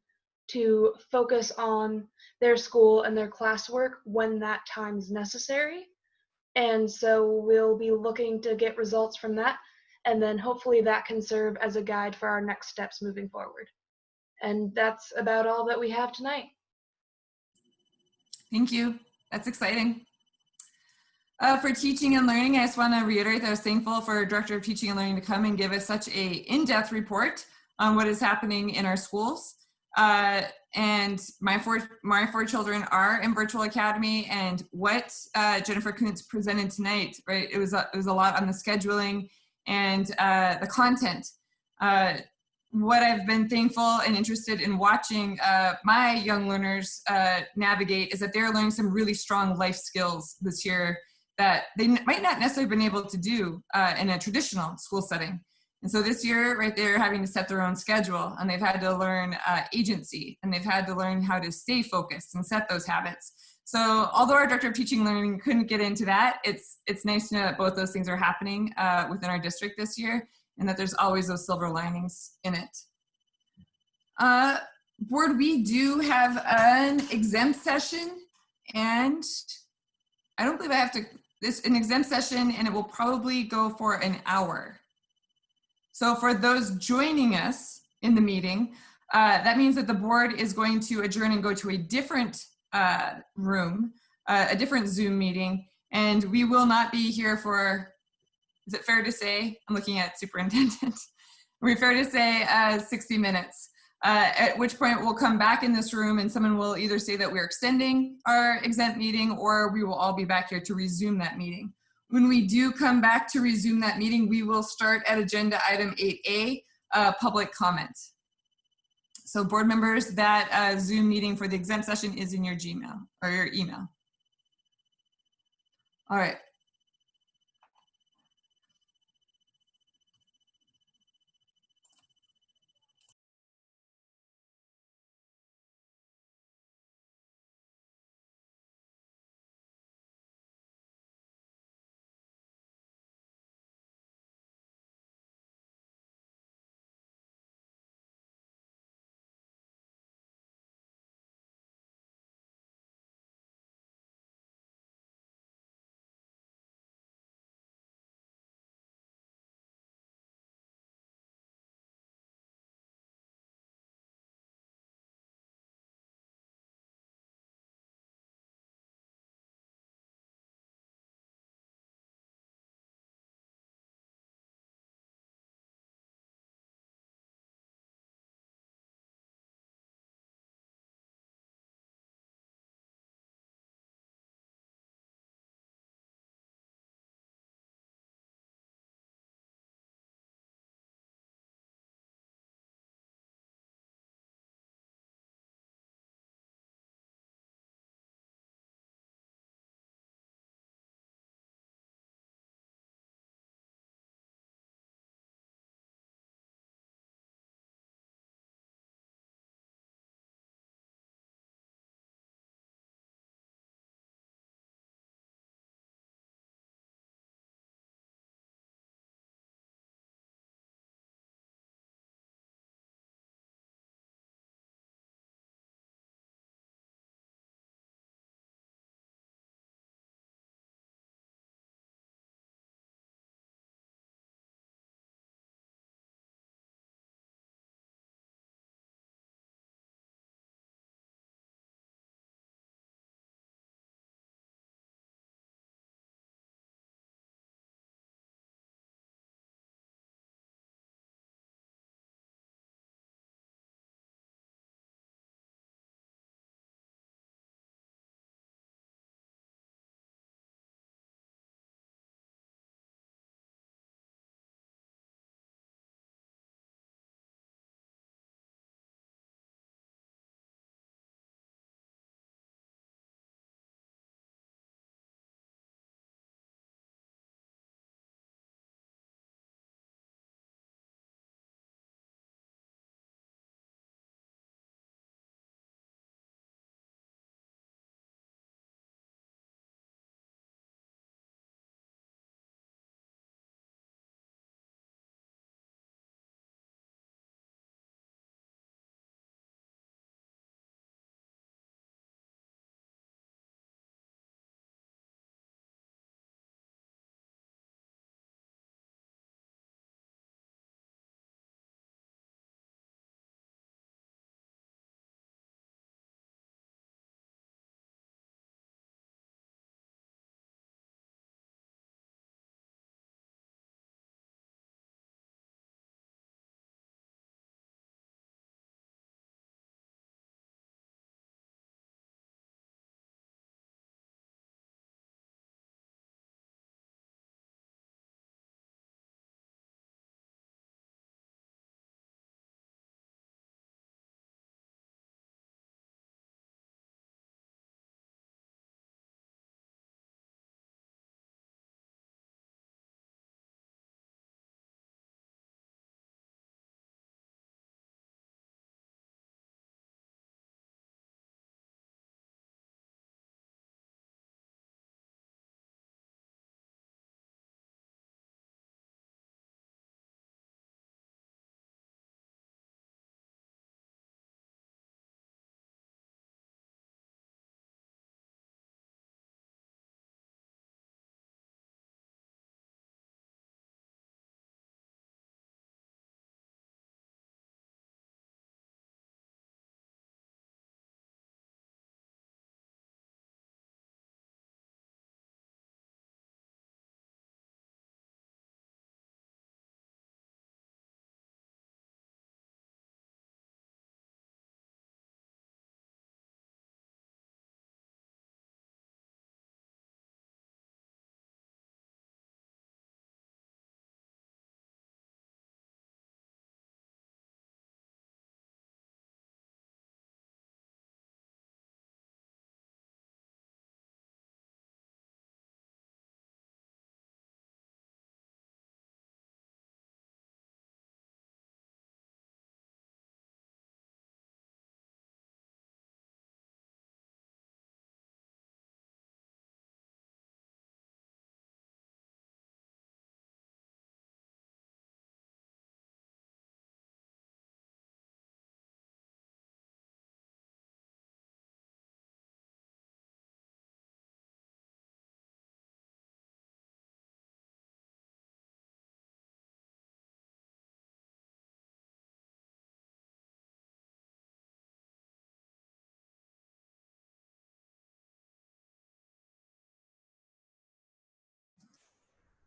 [SPEAKER 12] to focus on their school and their classwork when that time is necessary. And so we'll be looking to get results from that, and then hopefully that can serve as a guide for our next steps moving forward. And that's about all that we have tonight.
[SPEAKER 1] Thank you. That's exciting. For teaching and learning, I just want to reiterate that I was thankful for Director of Teaching and Learning to come and give us such a in-depth report on what is happening in our schools. And my four children are in virtual academy, and what Jennifer Kuntz presented tonight, right? It was a lot on the scheduling and the content. What I've been thankful and interested in watching my young learners navigate is that they're learning some really strong life skills this year that they might not necessarily have been able to do in a traditional school setting. And so this year, right, they're having to set their own schedule, and they've had to learn agency, and they've had to learn how to stay focused and set those habits. So although our Director of Teaching and Learning couldn't get into that, it's nice to know that both those things are happening within our district this year, and that there's always those silver linings in it. Board, we do have an exempt session, and I don't believe I have to, an exempt session, and it will probably go for an hour. So for those joining us in the meeting, that means that the board is going to adjourn and go to a different room, a different Zoom meeting, and we will not be here for, is it fair to say, I'm looking at Superintendent, are we fair to say 60 minutes, at which point we'll come back in this room and someone will either say that we're extending our exempt meeting, or we will all be back here to resume that meeting. When we do come back to resume that meeting, we will start at agenda item 8A, public comment. So board members, that Zoom meeting for the exempt session is in your Gmail or your email. All right.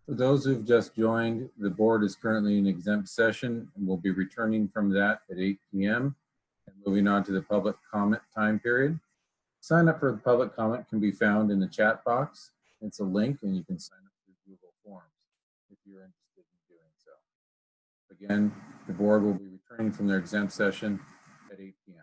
[SPEAKER 2] For those who've just joined, the board is currently in exempt session and will be returning from that at 8 p.m. and moving on to the public comment time period. Sign up for the public comment can be found in the chat box. It's a link and you can sign up through Google Forms if you're interested in doing so. Again, the board will be returning from their exempt session at 8 p.m.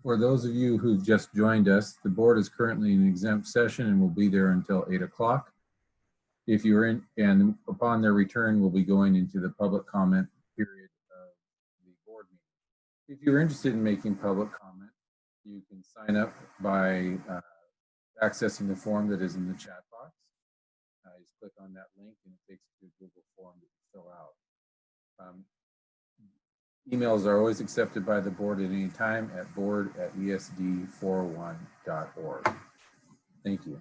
[SPEAKER 2] For those of you who've just joined us, the board is currently in exempt session and will be there until 8 o'clock. If you're in, and upon their return, we'll be going into the public comment period of the board meeting. If you're interested in making public comment, you can sign up by accessing the form that is in the chat box. Just click on that link and it takes you to a Google form that you fill out. Emails are always accepted by the board at any time at board@esd401.org. Thank you.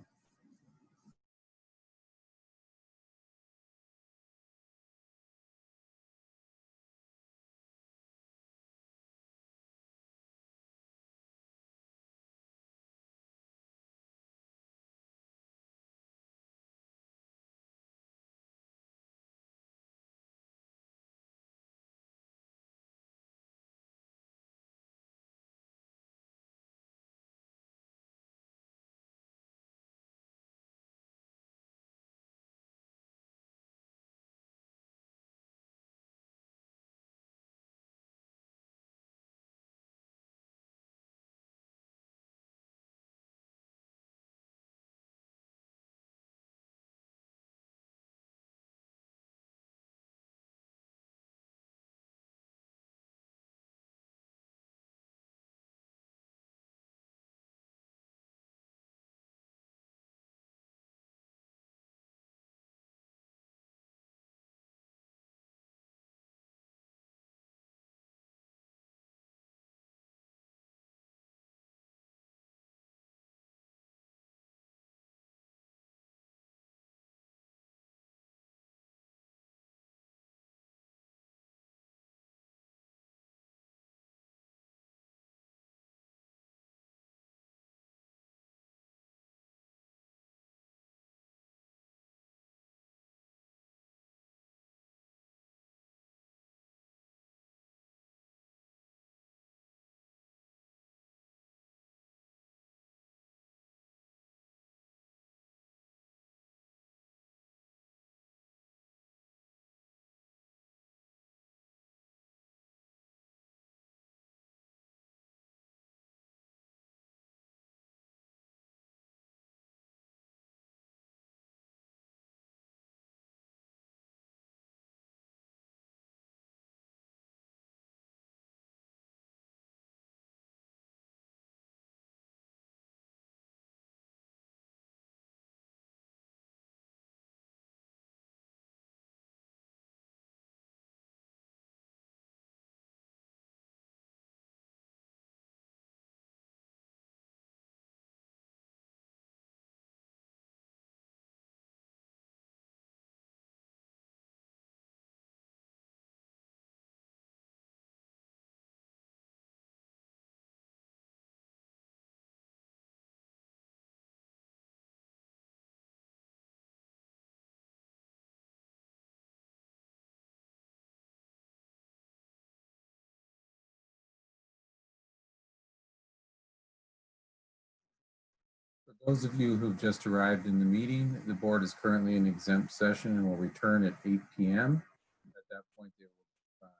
[SPEAKER 2] For those of you who've just arrived in the meeting, the board is currently in exempt session and will return at 8 p.m. At that point, they will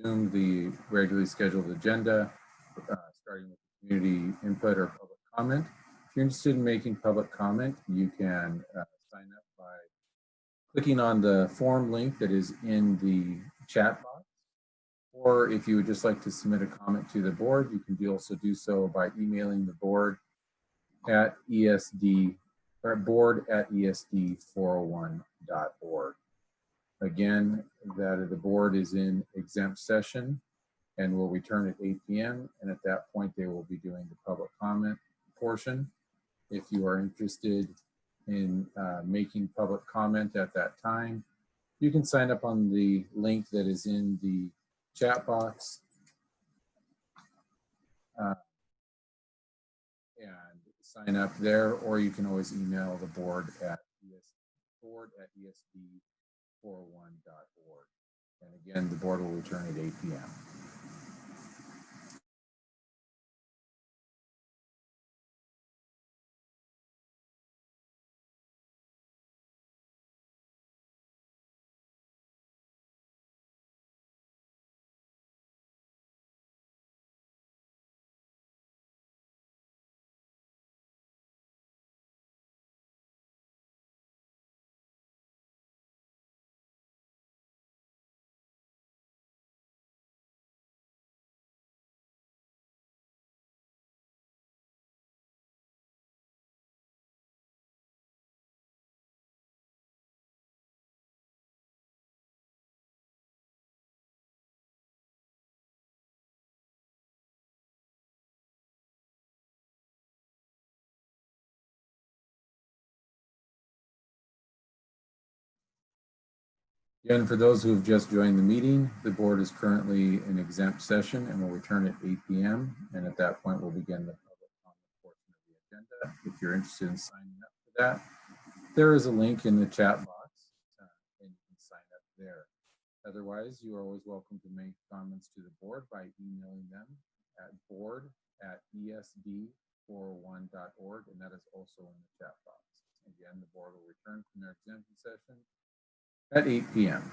[SPEAKER 2] resume the regularly scheduled agenda, starting with community input or public comment. If you're interested in making public comment, you can sign up by clicking on the form link that is in the chat box. Or if you would just like to submit a comment to the board, you can also do so by emailing the board at ESD or board@esd401.org. Again, that the board is in exempt session and will return at 8 p.m. And at that point, they will be doing the public comment portion. If you are interested in making public comment at that time, you can sign up on the link that is in the chat box. And sign up there, or you can always email the board at esd401.org. And again, the board will return at 8 p.m. Again, for those who have just joined the meeting, the board is currently in exempt session and will return at 8 p.m. And at that point, we'll begin the public comment portion of the agenda. If you're interested in signing up for that, there is a link in the chat box and you can sign up there. Otherwise, you are always welcome to make comments to the board by emailing them at board@esd401.org, and that is also in the chat box. Again, the board will return from their exemption session at 8 p.m.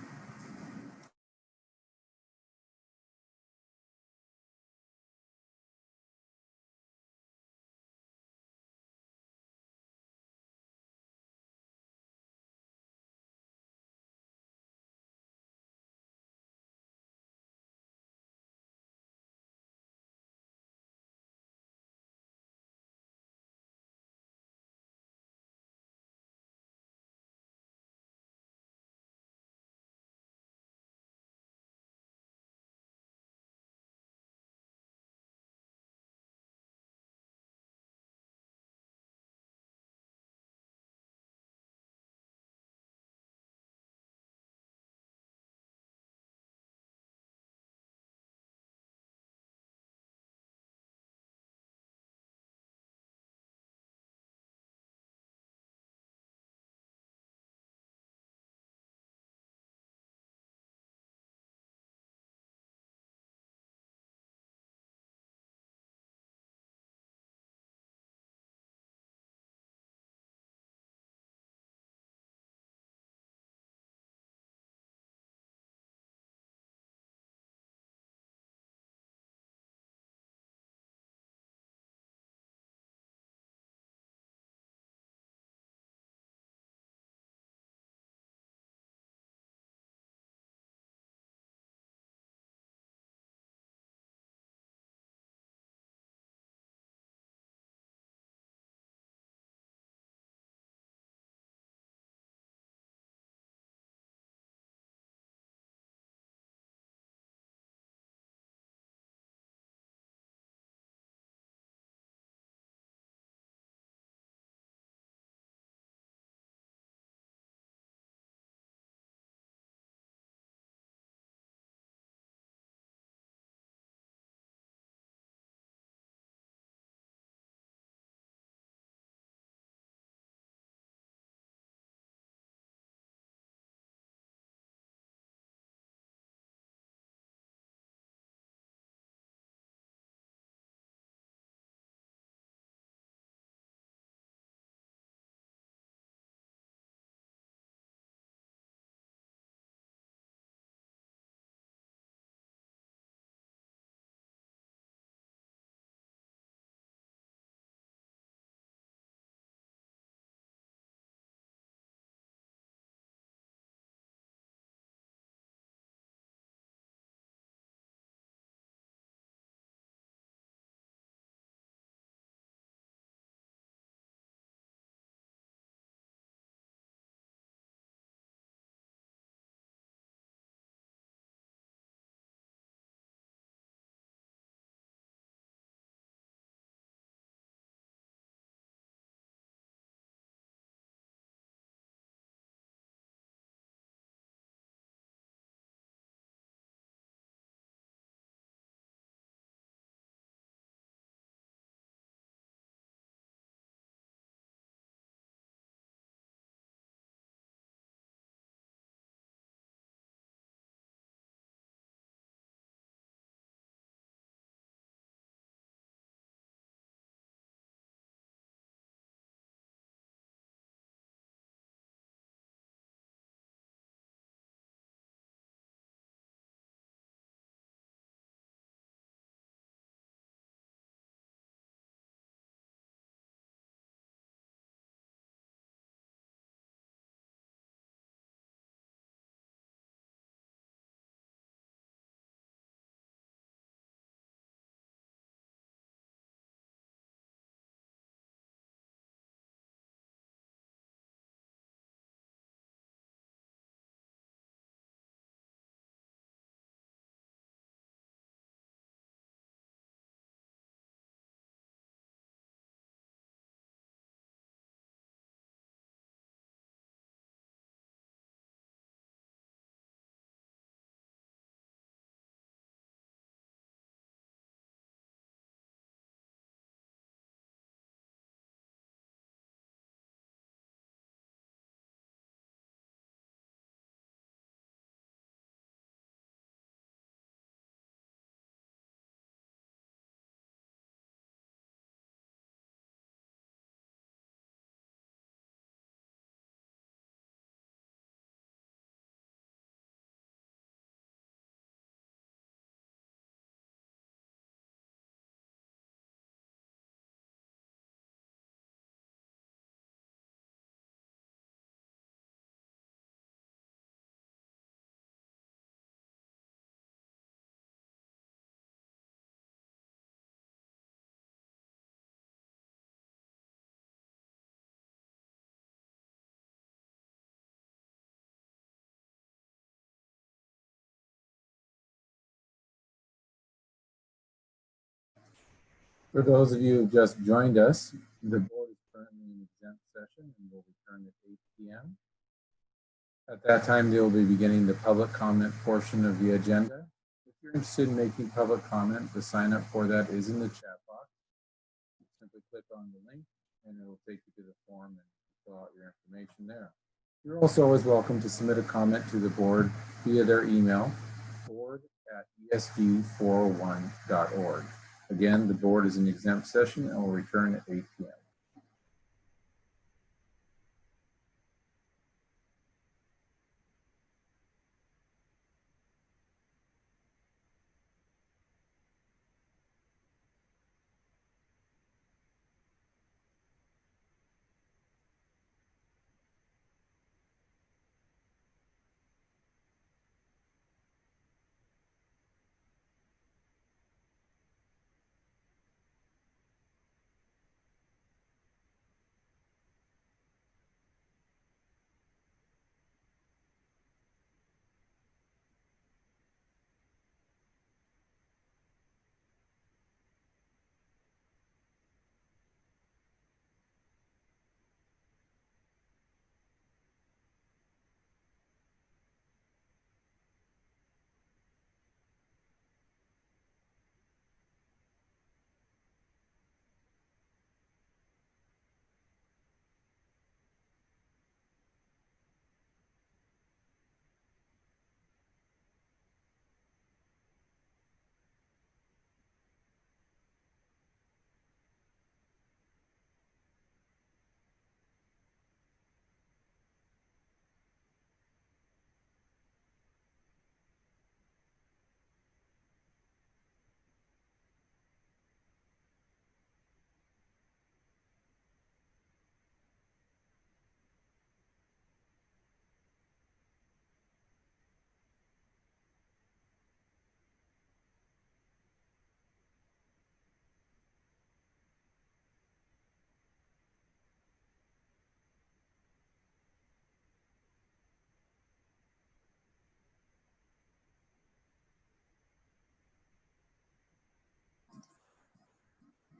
[SPEAKER 2] For those of you who just joined us, the board is currently in exempt session and will return at 8 p.m. At that time, they will be beginning the public comment portion of the agenda. If you're interested in making public comment, the sign up for that is in the chat box. Simply click on the link and it will take you to the form and fill out your information there. You're also always welcome to submit a comment to the board via their email, board@esd401.org. Again, the board is in exempt session and will return at 8 p.m.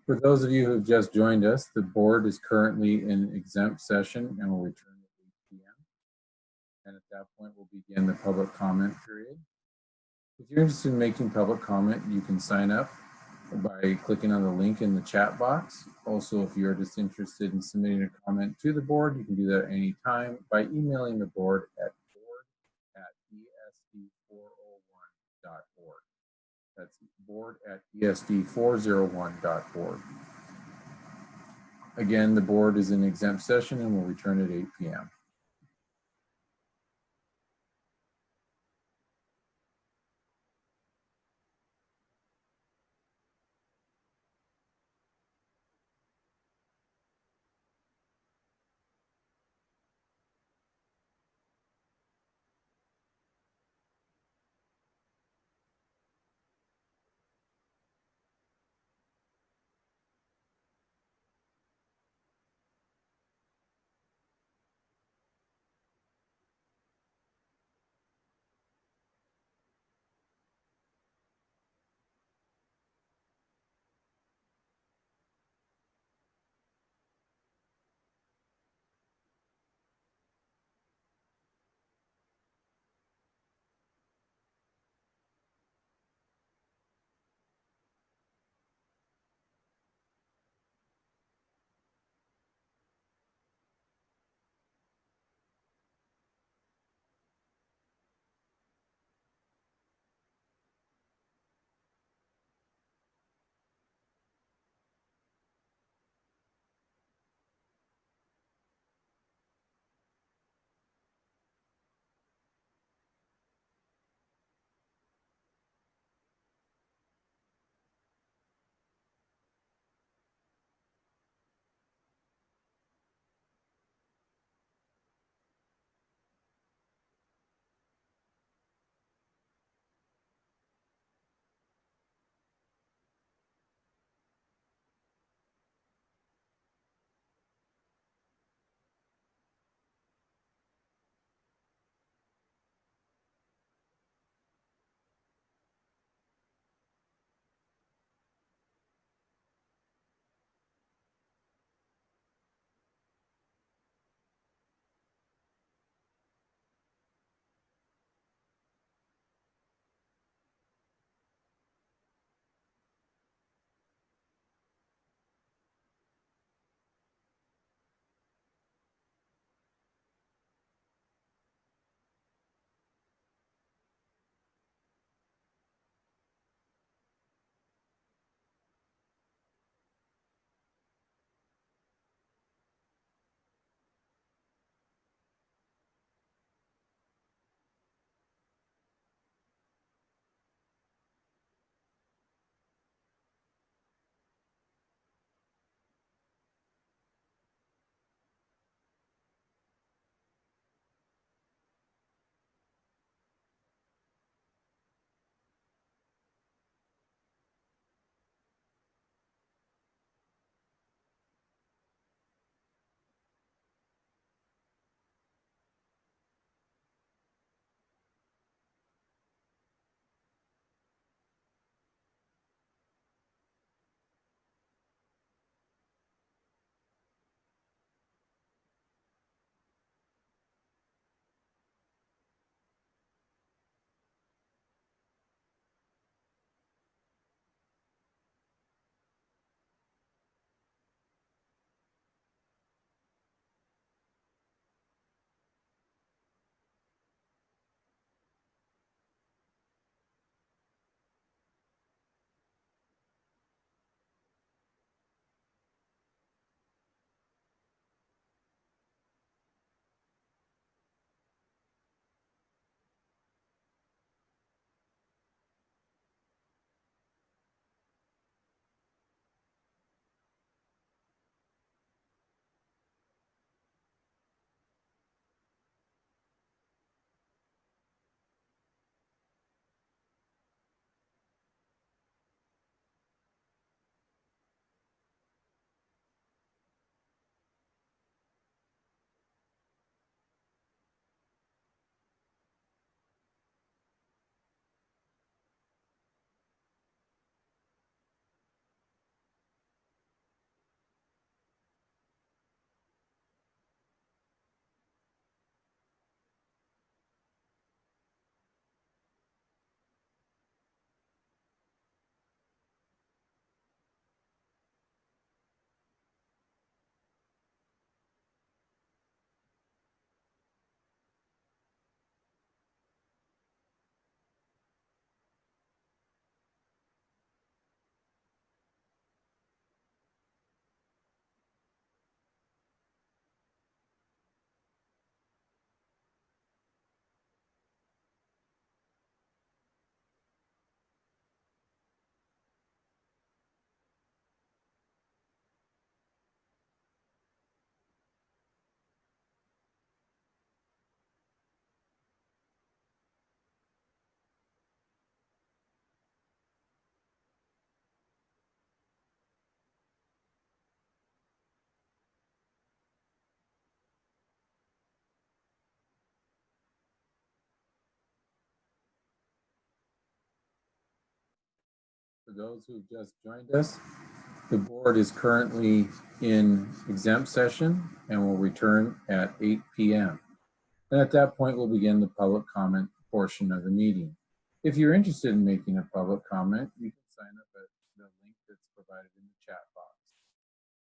[SPEAKER 2] For those of you who have just joined us, the board is currently in exempt session and will return at 8 p.m. And at that point, we'll begin the public comment period. If you're interested in making public comment, you can sign up by clicking on the link in the chat box. Also, if you're just interested in submitting a comment to the board, you can do that at any time by emailing the board at board@esd401.org. That's board@esd401.org. Again, the board is in exempt session and will return at 8 p.m. those who've just joined us, the board is currently in exempt session and will return at 8 p.m. And at that point, we'll begin the public comment portion of the meeting. If you're interested in making a public comment, you can sign up at the link that's provided in the chat box.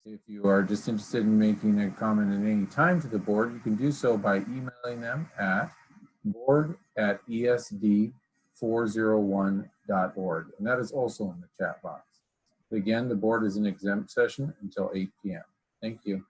[SPEAKER 2] If you are just interested in making a comment at any time to the board, you can do so by emailing them at board@esd401.org. And that is also in the chat box. Again, the board is in exempt session until 8 p.m. Thank you.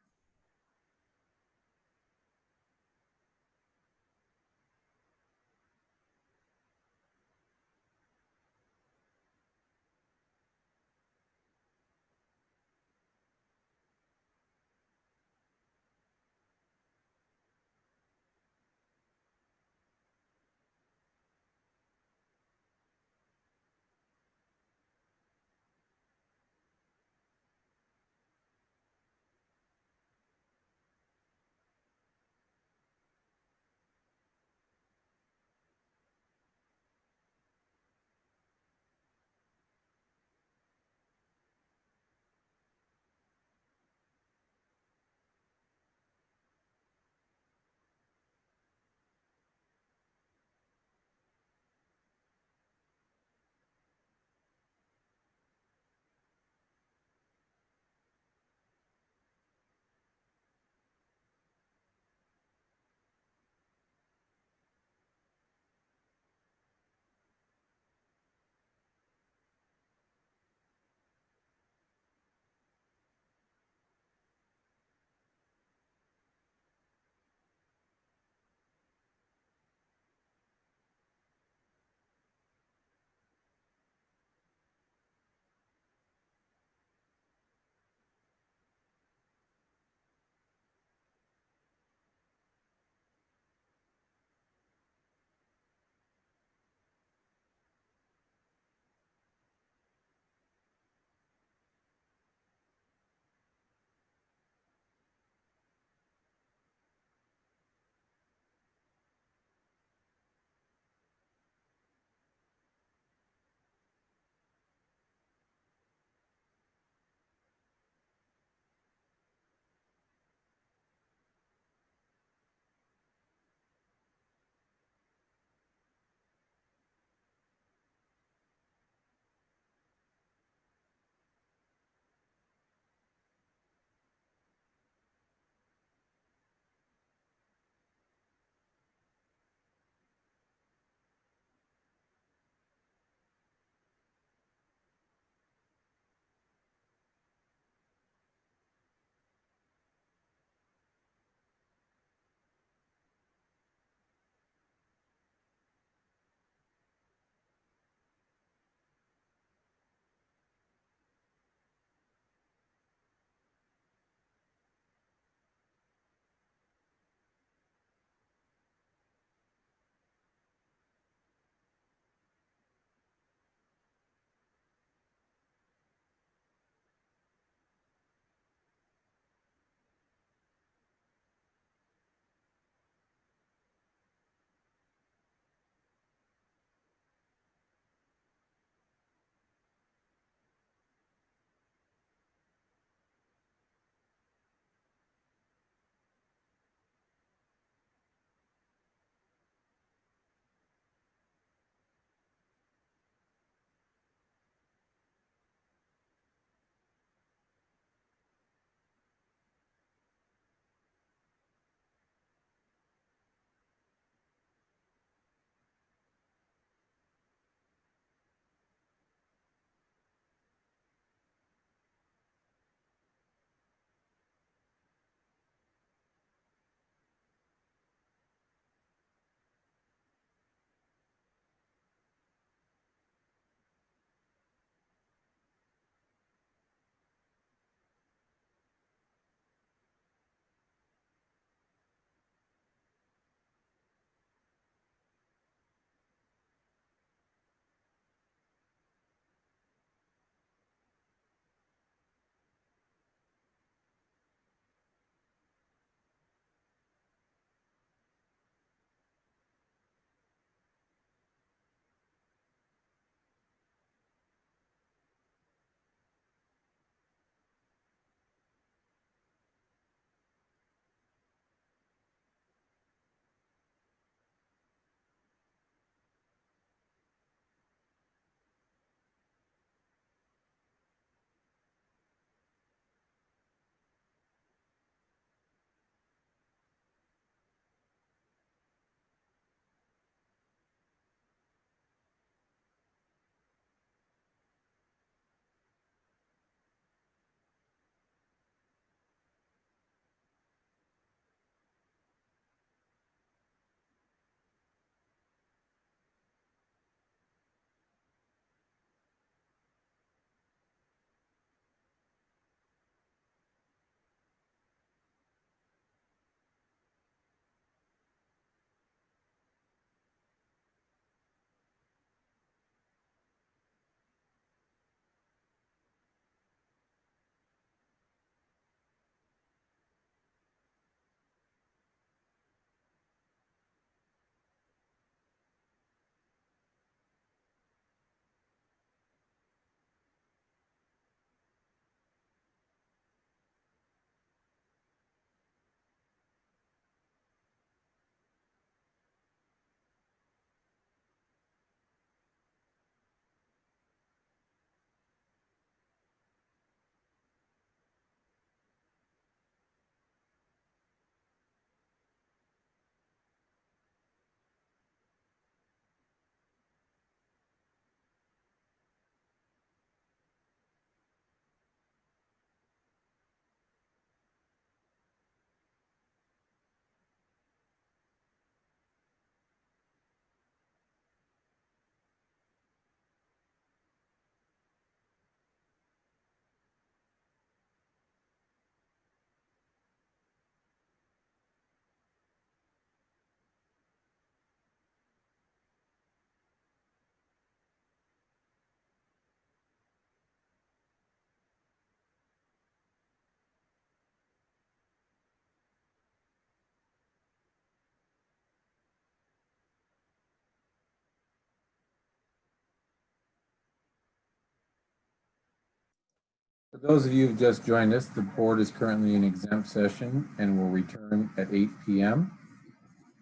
[SPEAKER 2] For those of you who've just joined us, the board is currently in exempt session and will return at 8 p.m.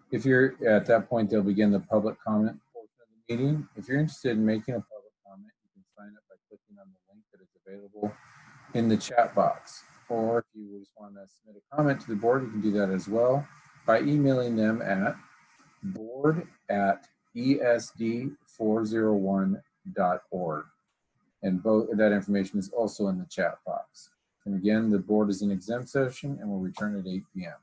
[SPEAKER 2] If you're at that point, they'll begin the public comment portion of the meeting. If you're interested in making a public comment, you can sign up by clicking on the link that is available in the chat box. Or if you just want to submit a comment to the board, you can do that as well by emailing them at board@esd401.org. And both that information is also in the chat box. And again, the board is in exempt session and will return at 8 p.m.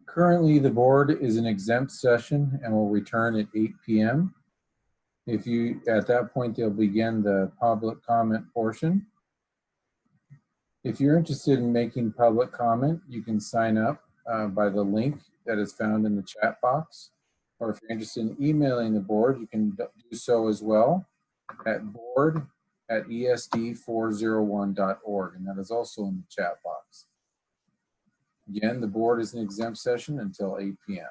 [SPEAKER 2] Currently, the board is in exempt session and will return at 8 p.m. At that point, they'll begin the public comment portion. If you're interested in making public comment, you can sign up by the link that is found in the chat box. Or if you're interested in emailing the board, you can do so as well at board@esd401.org, and that is also in the chat box. Again, the board is in exempt session until 8 p.m.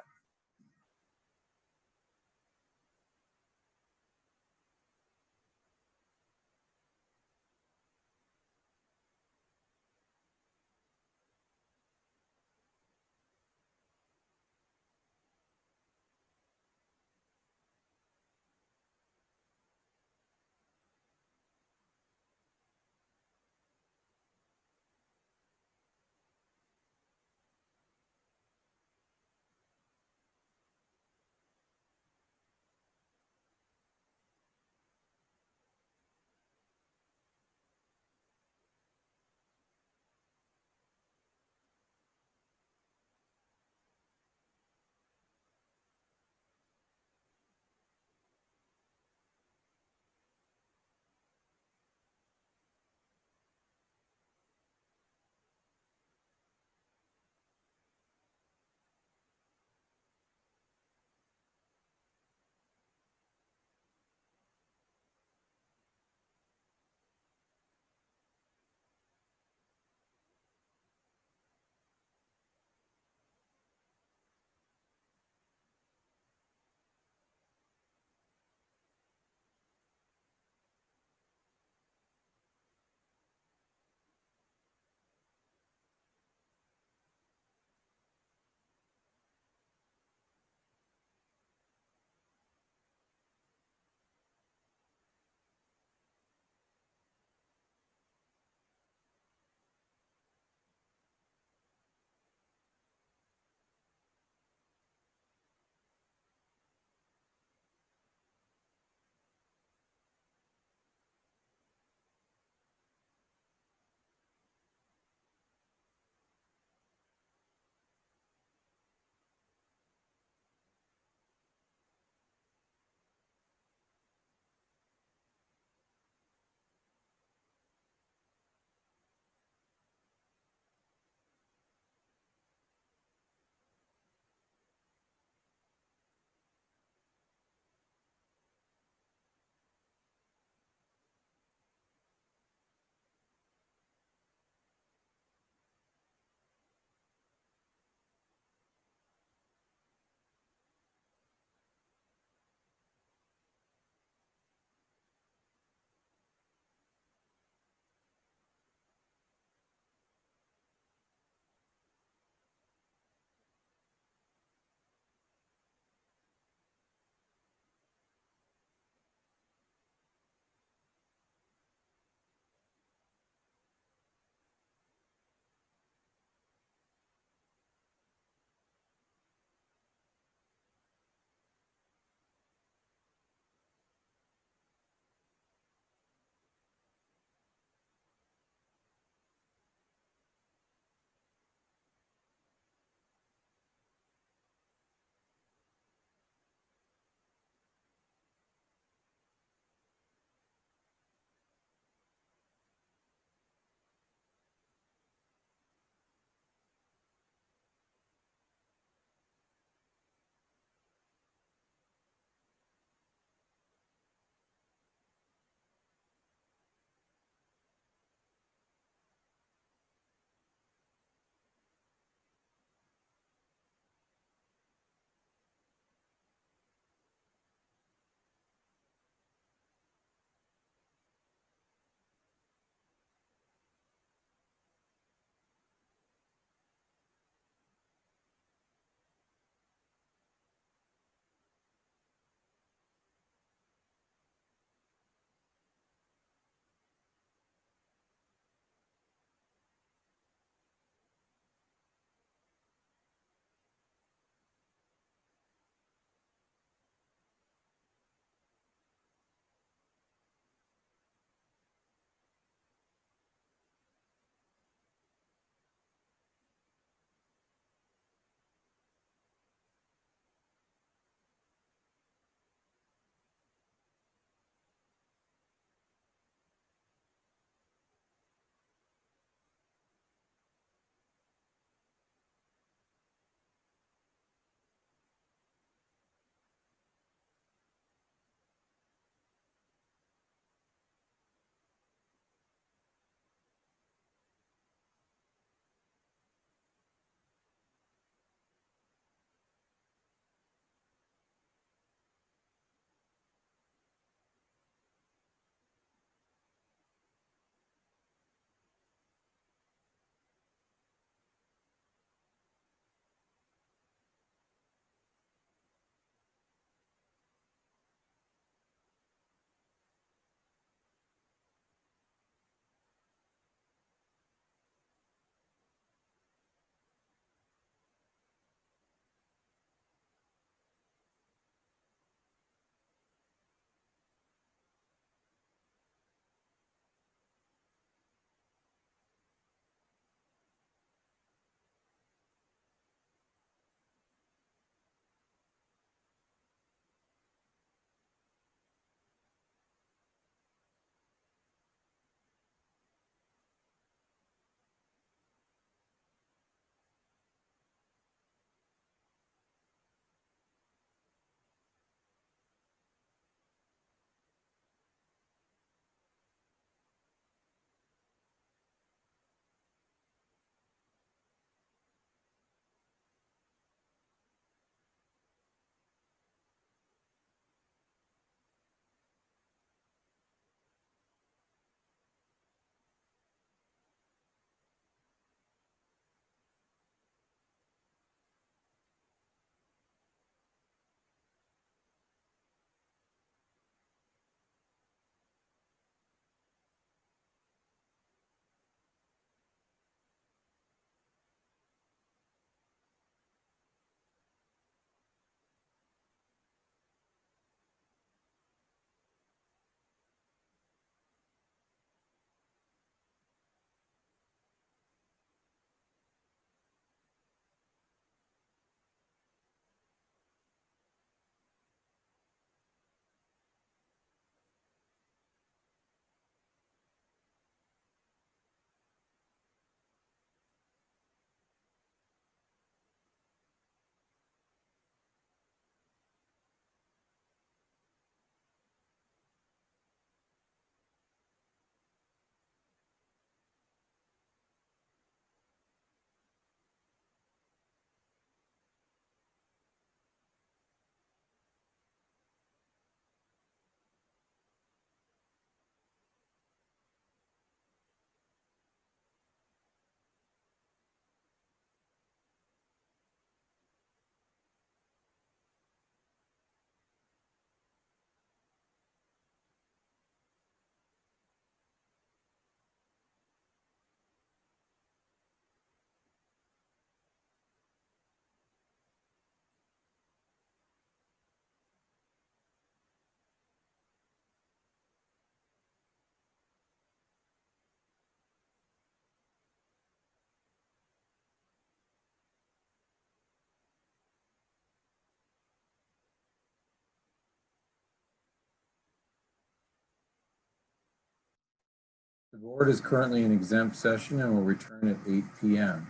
[SPEAKER 2] The board is currently in exempt session and will return at 8 p.m.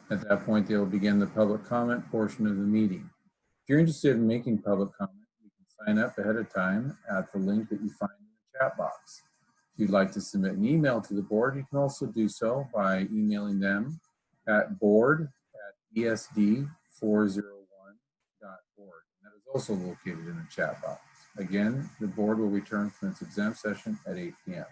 [SPEAKER 2] At that point, they will begin the public comment portion of the meeting. If you're interested in making public comment, you can sign up ahead of time at the link that you find in the chat box. If you'd like to submit an email to the board, you can also do so by emailing them at board@esd401.org. That is also located in the chat box. Again, the board will return from its exempt session at 8 p.m.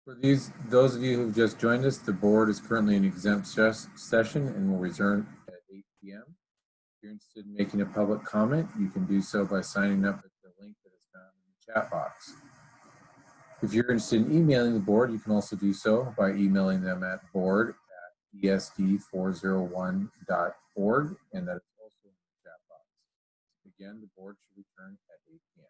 [SPEAKER 2] For those of you who've just joined us, the board is currently in exempt session and will return at 8 p.m. If you're interested in making a public comment, you can do so by signing up at the link that is found in the chat box. If you're interested in emailing the board, you can also do so by emailing them at board@esd401.org, and that is also in the chat box. Again, the board should return at 8 p.m.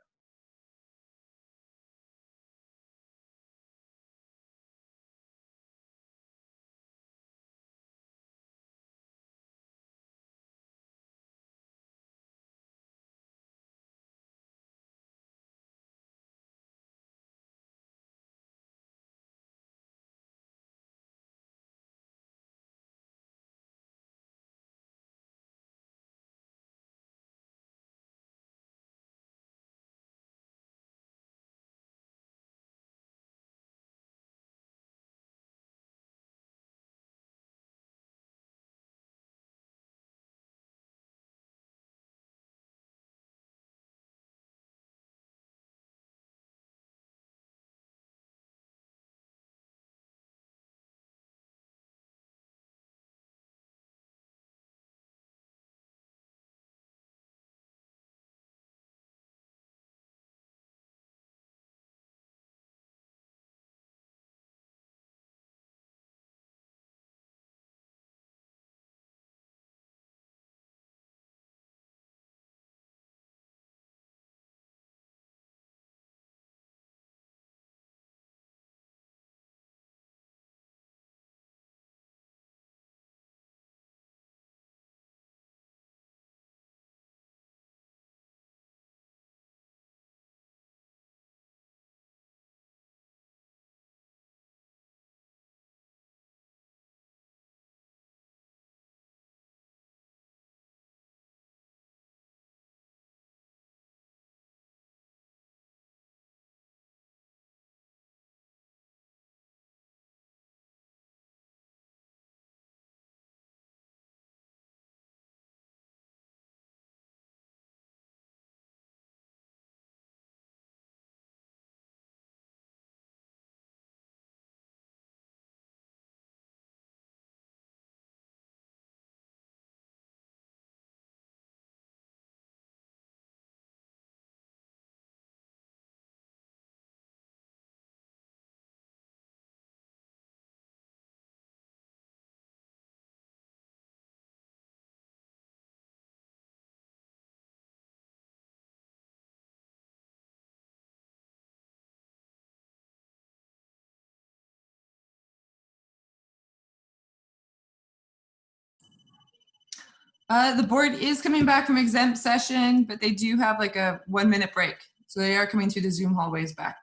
[SPEAKER 1] The board is coming back from exempt session, but they do have like a 1-minute break. So they are coming through the Zoom hallways back.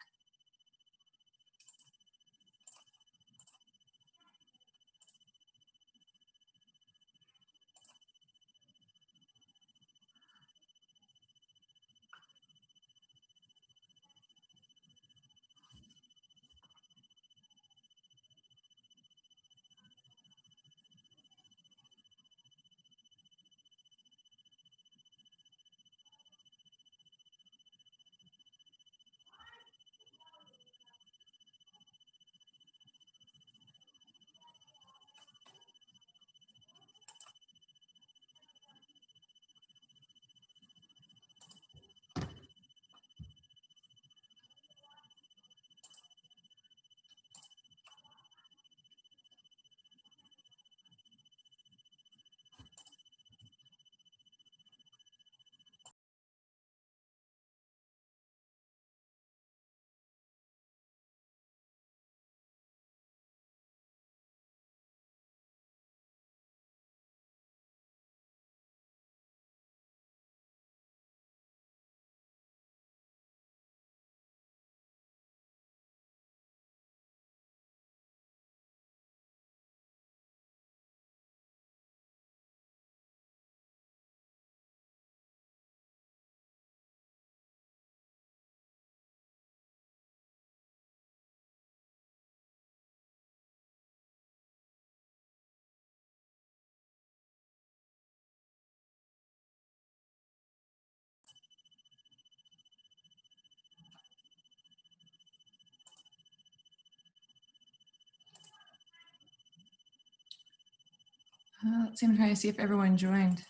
[SPEAKER 1] Let's see, I'm trying to see if everyone joined.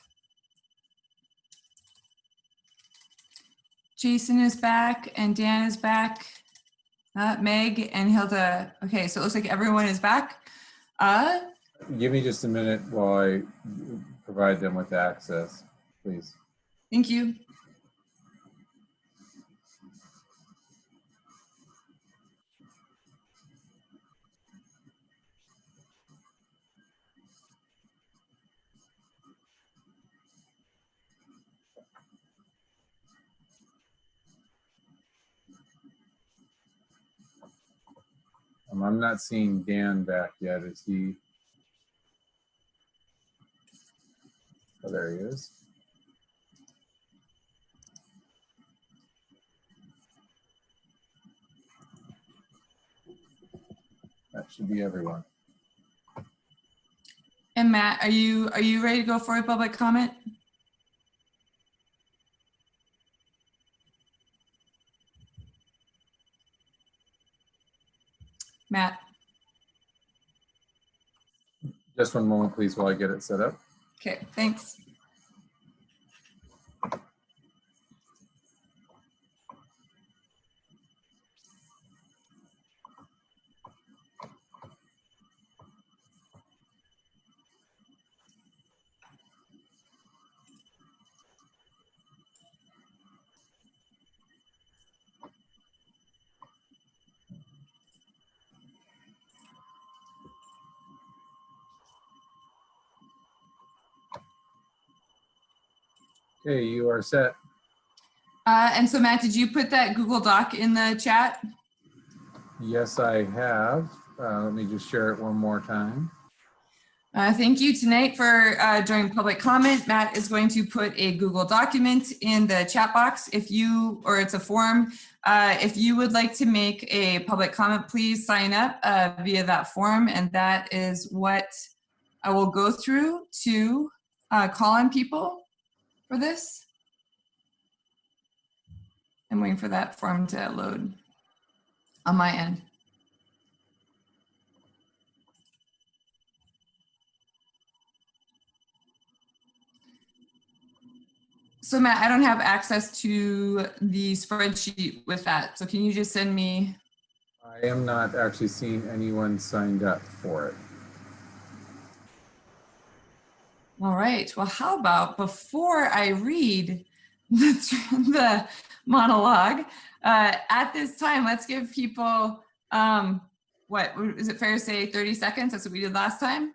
[SPEAKER 1] Jason is back and Dan is back. Meg and Hilda. Okay, so it looks like everyone is back.
[SPEAKER 2] Give me just a minute while I provide them with access, please.
[SPEAKER 1] Thank you.
[SPEAKER 2] I'm not seeing Dan back yet. Is he? Oh, there he is. That should be everyone.
[SPEAKER 1] And Matt, are you ready to go for a public comment? Matt.
[SPEAKER 2] Just one moment, please, while I get it set up.
[SPEAKER 1] Okay, thanks.
[SPEAKER 2] Okay, you are set.
[SPEAKER 1] And so Matt, did you put that Google Doc in the chat?
[SPEAKER 2] Yes, I have. Let me just share it one more time.
[SPEAKER 1] Thank you tonight for during public comment. Matt is going to put a Google document in the chat box. If you, or it's a form, if you would like to make a public comment, please sign up via that form. And that is what I will go through to call on people for this. I'm waiting for that form to load on my end. So Matt, I don't have access to the spreadsheet with that. So can you just send me?
[SPEAKER 2] I am not actually seeing anyone signed up for it.
[SPEAKER 1] All right. Well, how about before I read the monologue, at this time, let's give people, what, is it fair to say 30 seconds? That's what we did last time?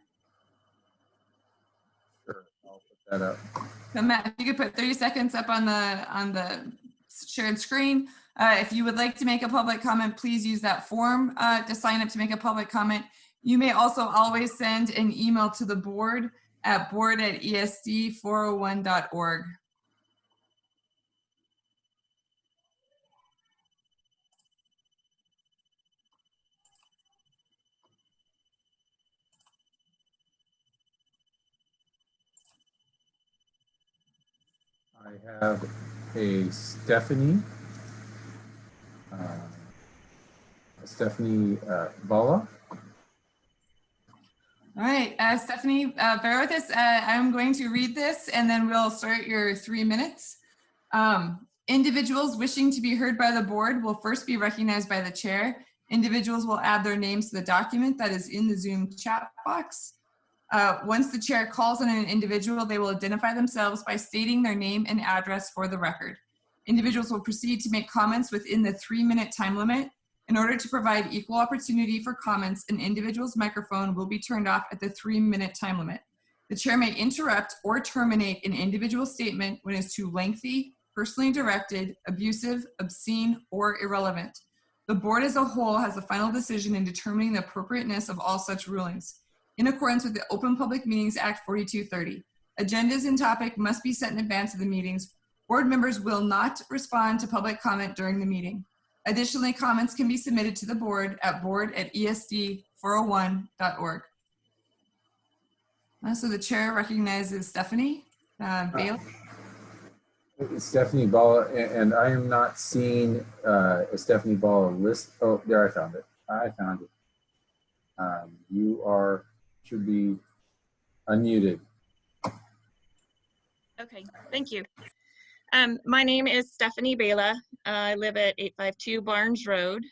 [SPEAKER 2] Sure, I'll put that up.
[SPEAKER 1] So Matt, if you could put 30 seconds up on the shared screen. If you would like to make a public comment, please use that form to sign up to make a public comment. You may also always send an email to the board at board@esd401.org.
[SPEAKER 2] I have a Stephanie Bala.
[SPEAKER 1] All right, Stephanie, bear with us. I'm going to read this and then we'll start your 3 minutes. Individuals wishing to be heard by the board will first be recognized by the chair. Individuals will add their names to the document that is in the Zoom chat box. Once the chair calls on an individual, they will identify themselves by stating their name and address for the record. Individuals will proceed to make comments within the 3-minute time limit. In order to provide equal opportunity for comments, an individual's microphone will be turned off at the 3-minute time limit. The chair may interrupt or terminate an individual statement when it's too lengthy, personally directed, abusive, obscene, or irrelevant. The board as a whole has the final decision in determining the appropriateness of all such rulings. In accordance with the Open Public Meetings Act 4230, agendas and topic must be set in advance of the meetings. Board members will not respond to public comment during the meeting. Additionally, comments can be submitted to the board at board@esd401.org. So the chair recognizes Stephanie Bale.
[SPEAKER 2] Stephanie Bala, and I am not seeing a Stephanie Bala list. Oh, there, I found it. You should be unmuted.
[SPEAKER 13] Okay, thank you. My name is Stephanie Bela. I live at 852 Barnes Road.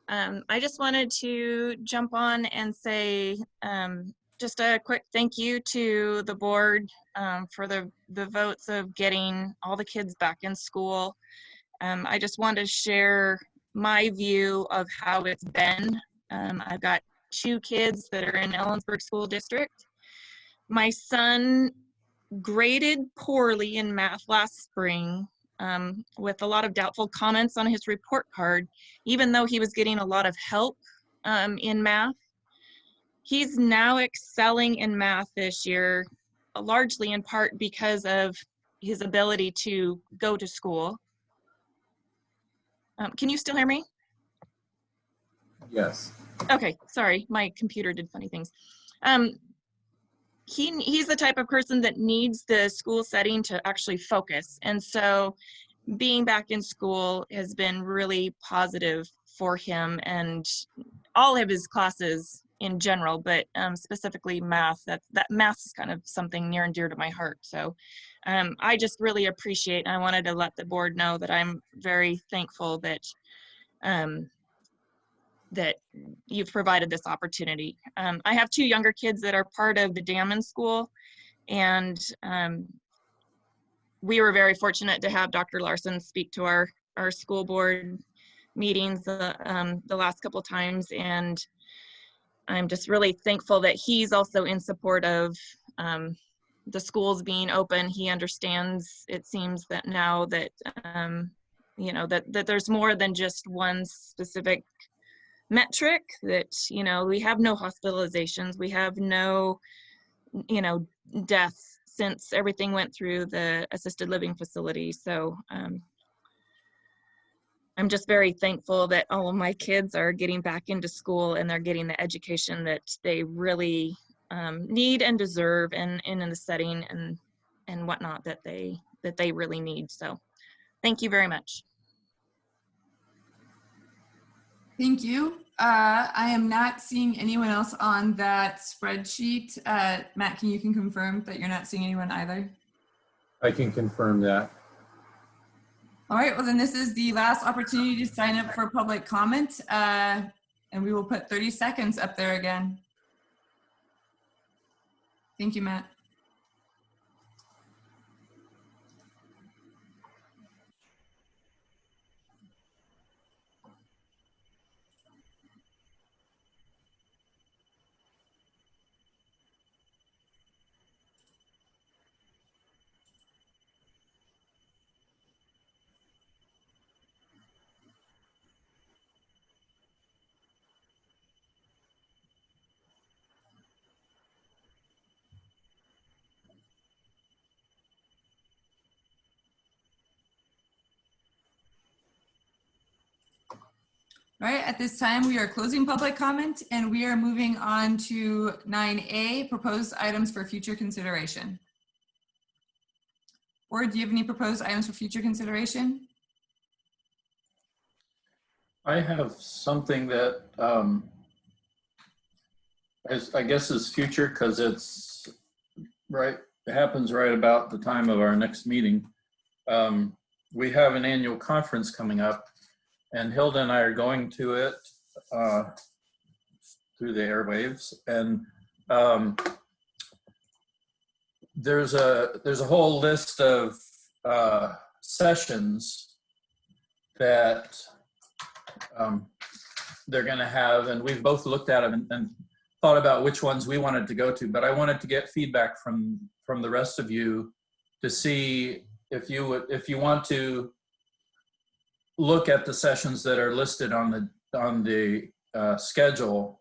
[SPEAKER 13] I just wanted to jump on and say just a quick thank you to the board for the votes of getting all the kids back in school. I just want to share my view of how it's been. I've got 2 kids that are in Ellensburg School District. My son graded poorly in math last spring with a lot of doubtful comments on his report card, even though he was getting a lot of help in math. He's now excelling in math this year, largely in part because of his ability to go to school. Can you still hear me?
[SPEAKER 2] Yes.
[SPEAKER 13] Okay, sorry, my computer did funny things. He's the type of person that needs the school setting to actually focus. And so being back in school has been really positive for him and all of his classes in general, but specifically math. That math is kind of something near and dear to my heart. So I just really appreciate, and I wanted to let the board know that I'm very thankful that that you've provided this opportunity. I have 2 younger kids that are part of the Damon School, and we were very fortunate to have Dr. Larson speak to our school board meetings the last couple of times, and I'm just really thankful that he's also in support of the schools being open. He understands, it seems, that now that you know, that there's more than just one specific metric, that, you know, we have no hospitalizations, we have no, you know, deaths since everything went through the assisted living facility. So I'm just very thankful that all of my kids are getting back into school and they're getting the education that they really need and deserve, and in the setting and whatnot that they really need. So thank you very much.
[SPEAKER 1] Thank you. I am not seeing anyone else on that spreadsheet. Matt, can you confirm that you're not seeing anyone either?
[SPEAKER 2] I can confirm that.
[SPEAKER 1] All right, well then this is the last opportunity to sign up for public comment, and we will put 30 seconds up there again. Thank you, Matt. All right, at this time, we are closing public comment and we are moving on to 9A, proposed items for future consideration. Board, do you have any proposed items for future consideration?
[SPEAKER 4] I have something that I guess is future because it's right. It happens right about the time of our next meeting. We have an annual conference coming up, and Hilda and I are going to it through the airwaves. And there's a whole list of sessions that they're going to have, and we've both looked at them and thought about which ones we wanted to go to. But I wanted to get feedback from the rest of you to see if you want to look at the sessions that are listed on the schedule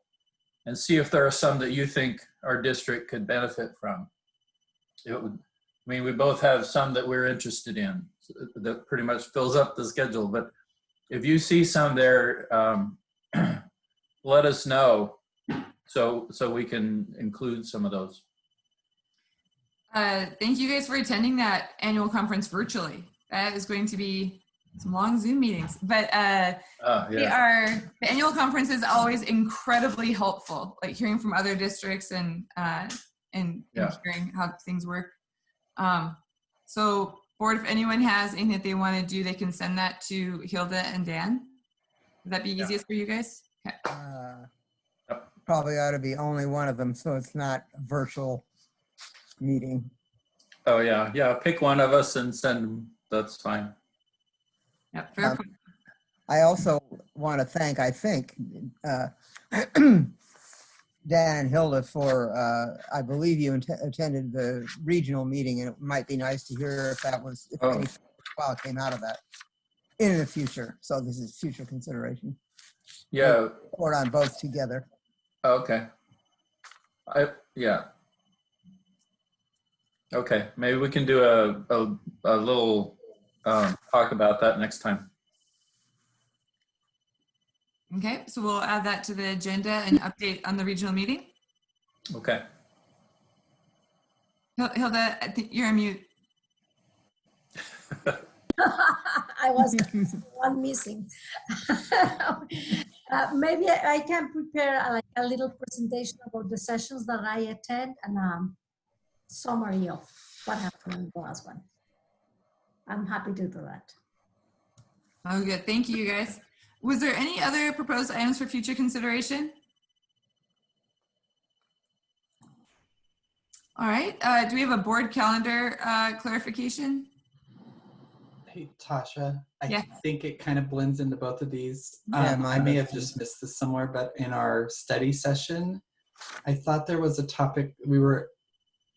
[SPEAKER 4] and see if there are some that you think our district could benefit from. I mean, we both have some that we're interested in that pretty much fills up the schedule, but if you see some there, let us know so we can include some of those.
[SPEAKER 1] Thank you guys for attending that annual conference virtually. That is going to be some long Zoom meetings, but the annual conference is always incredibly helpful, like hearing from other districts and hearing how things work. So board, if anyone has anything that they want to do, they can send that to Hilda and Dan. Would that be easiest for you guys? Okay.
[SPEAKER 3] Probably ought to be only one of them, so it's not a virtual meeting.
[SPEAKER 4] Oh yeah. Pick one of us and send them. That's fine.
[SPEAKER 1] Yep, fair point.
[SPEAKER 3] I also want to thank, I think, Dan and Hilda for, I believe you attended the regional meeting, and it might be nice to hear if that was, if any came out of that in the future. So this is future consideration.
[SPEAKER 4] Yeah.
[SPEAKER 3] Report on both together.
[SPEAKER 4] Okay. Okay, maybe we can do a little talk about that next time.
[SPEAKER 1] Okay, so we'll add that to the agenda and update on the regional meeting.
[SPEAKER 4] Okay.
[SPEAKER 1] Hilda, I think you're on mute.
[SPEAKER 11] I was one missing. Maybe I can prepare a little presentation about the sessions that I attend and summary of what happened in the last one. I'm happy to do that.
[SPEAKER 1] Oh, good. Thank you, guys. Was there any other proposed items for future consideration? All right. Do we have a board calendar clarification?
[SPEAKER 9] Hey, Tasha, I
[SPEAKER 1] Yeah.
[SPEAKER 9] think it kind of blends into both of these.
[SPEAKER 3] Yeah,
[SPEAKER 9] I may have just missed this somewhere, but in our study session, I thought there was a topic we were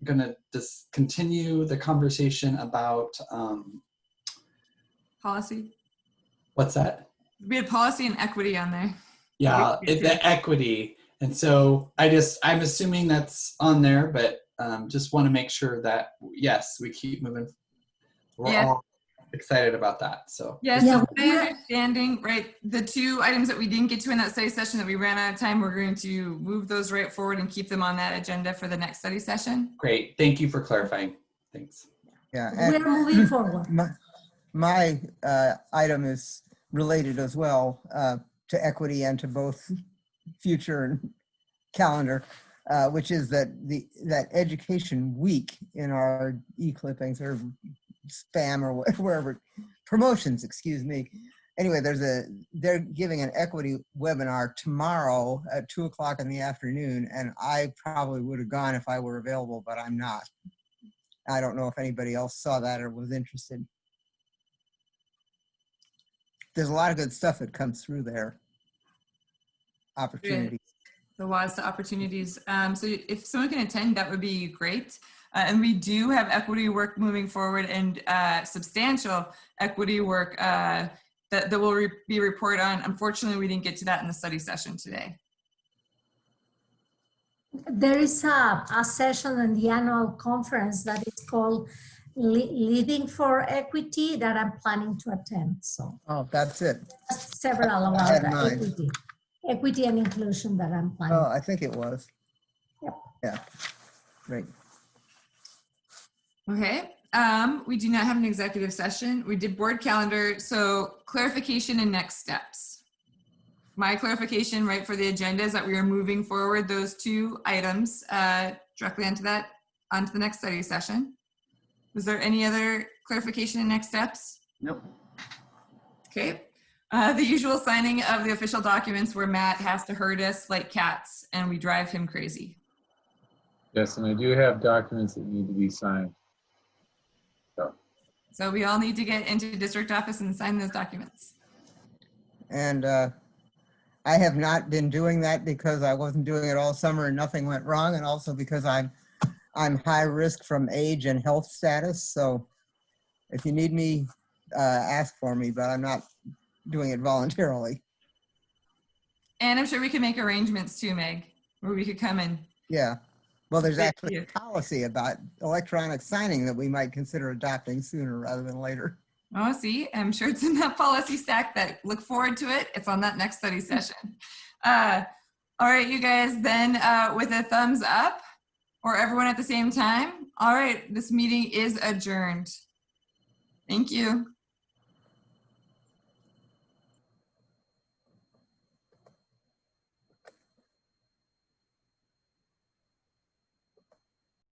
[SPEAKER 9] going to just continue the conversation about.
[SPEAKER 1] Policy.
[SPEAKER 9] What's that?
[SPEAKER 1] We had policy and equity on there.
[SPEAKER 9] Yeah, the equity. And so I'm assuming that's on there, but just want to make sure that, yes, we keep moving. We're all excited about that. So
[SPEAKER 1] yes, yeah, my understanding, right? The two items that we didn't get to in that study session that we ran out of time, we're going to move those right forward and keep them on that agenda for the next study session.
[SPEAKER 9] Great. Thank you for clarifying. Thanks.
[SPEAKER 3] Yeah.
[SPEAKER 11] We're moving forward.
[SPEAKER 3] My item is related as well to equity and to both future and calendar, which is that that education week in our e-clippings or spam or wherever, promotions, excuse me. Anyway, they're giving an equity webinar tomorrow at 2:00 in the afternoon, and I probably would have gone if I were available, but I'm not. I don't know if anybody else saw that or was interested. There's a lot of good stuff that comes through there. Opportunities.
[SPEAKER 1] The lots of opportunities. So if someone can attend, that would be great. And we do have equity work moving forward and substantial equity work that will be reported on. Unfortunately, we didn't get to that in the study session today.
[SPEAKER 11] There is a session in the annual conference that is called Leading for Equity that I'm planning to attend. So
[SPEAKER 3] Oh, that's it.
[SPEAKER 11] several
[SPEAKER 3] I had
[SPEAKER 11] about
[SPEAKER 3] mine.
[SPEAKER 11] equity and inclusion that I'm planning.
[SPEAKER 3] Oh, I think it was.
[SPEAKER 11] Yep.
[SPEAKER 3] Yeah. Great.
[SPEAKER 1] Okay, we do not have an executive session. We did board calendar, so clarification and next steps. My clarification, right, for the agenda is that we are moving forward those 2 items directly onto the next study session. Was there any other clarification and next steps?
[SPEAKER 9] Nope.
[SPEAKER 1] Okay. The usual signing of the official documents where Matt has to herd us like cats and we drive him crazy.
[SPEAKER 2] Yes, and I do have documents that need to be signed.
[SPEAKER 1] So we all need to get into district office and sign those documents.
[SPEAKER 3] And I have not been doing that because I wasn't doing it all summer and nothing went wrong, and also because I'm high risk from age and health status. So if you need me, ask for me, but I'm not doing it voluntarily.
[SPEAKER 1] And I'm sure we can make arrangements too, Meg, where we could come in.
[SPEAKER 3] Yeah. Well, there's
[SPEAKER 1] Thank
[SPEAKER 3] actually
[SPEAKER 1] you.
[SPEAKER 3] a policy about electronic signing that we might consider adopting sooner rather than later.
[SPEAKER 1] Oh, see, I'm sure it's in that policy stack. That look forward to it. It's on that next study session. All right, you guys, then with a thumbs up or everyone at the same time. All right, this meeting is adjourned. Thank you.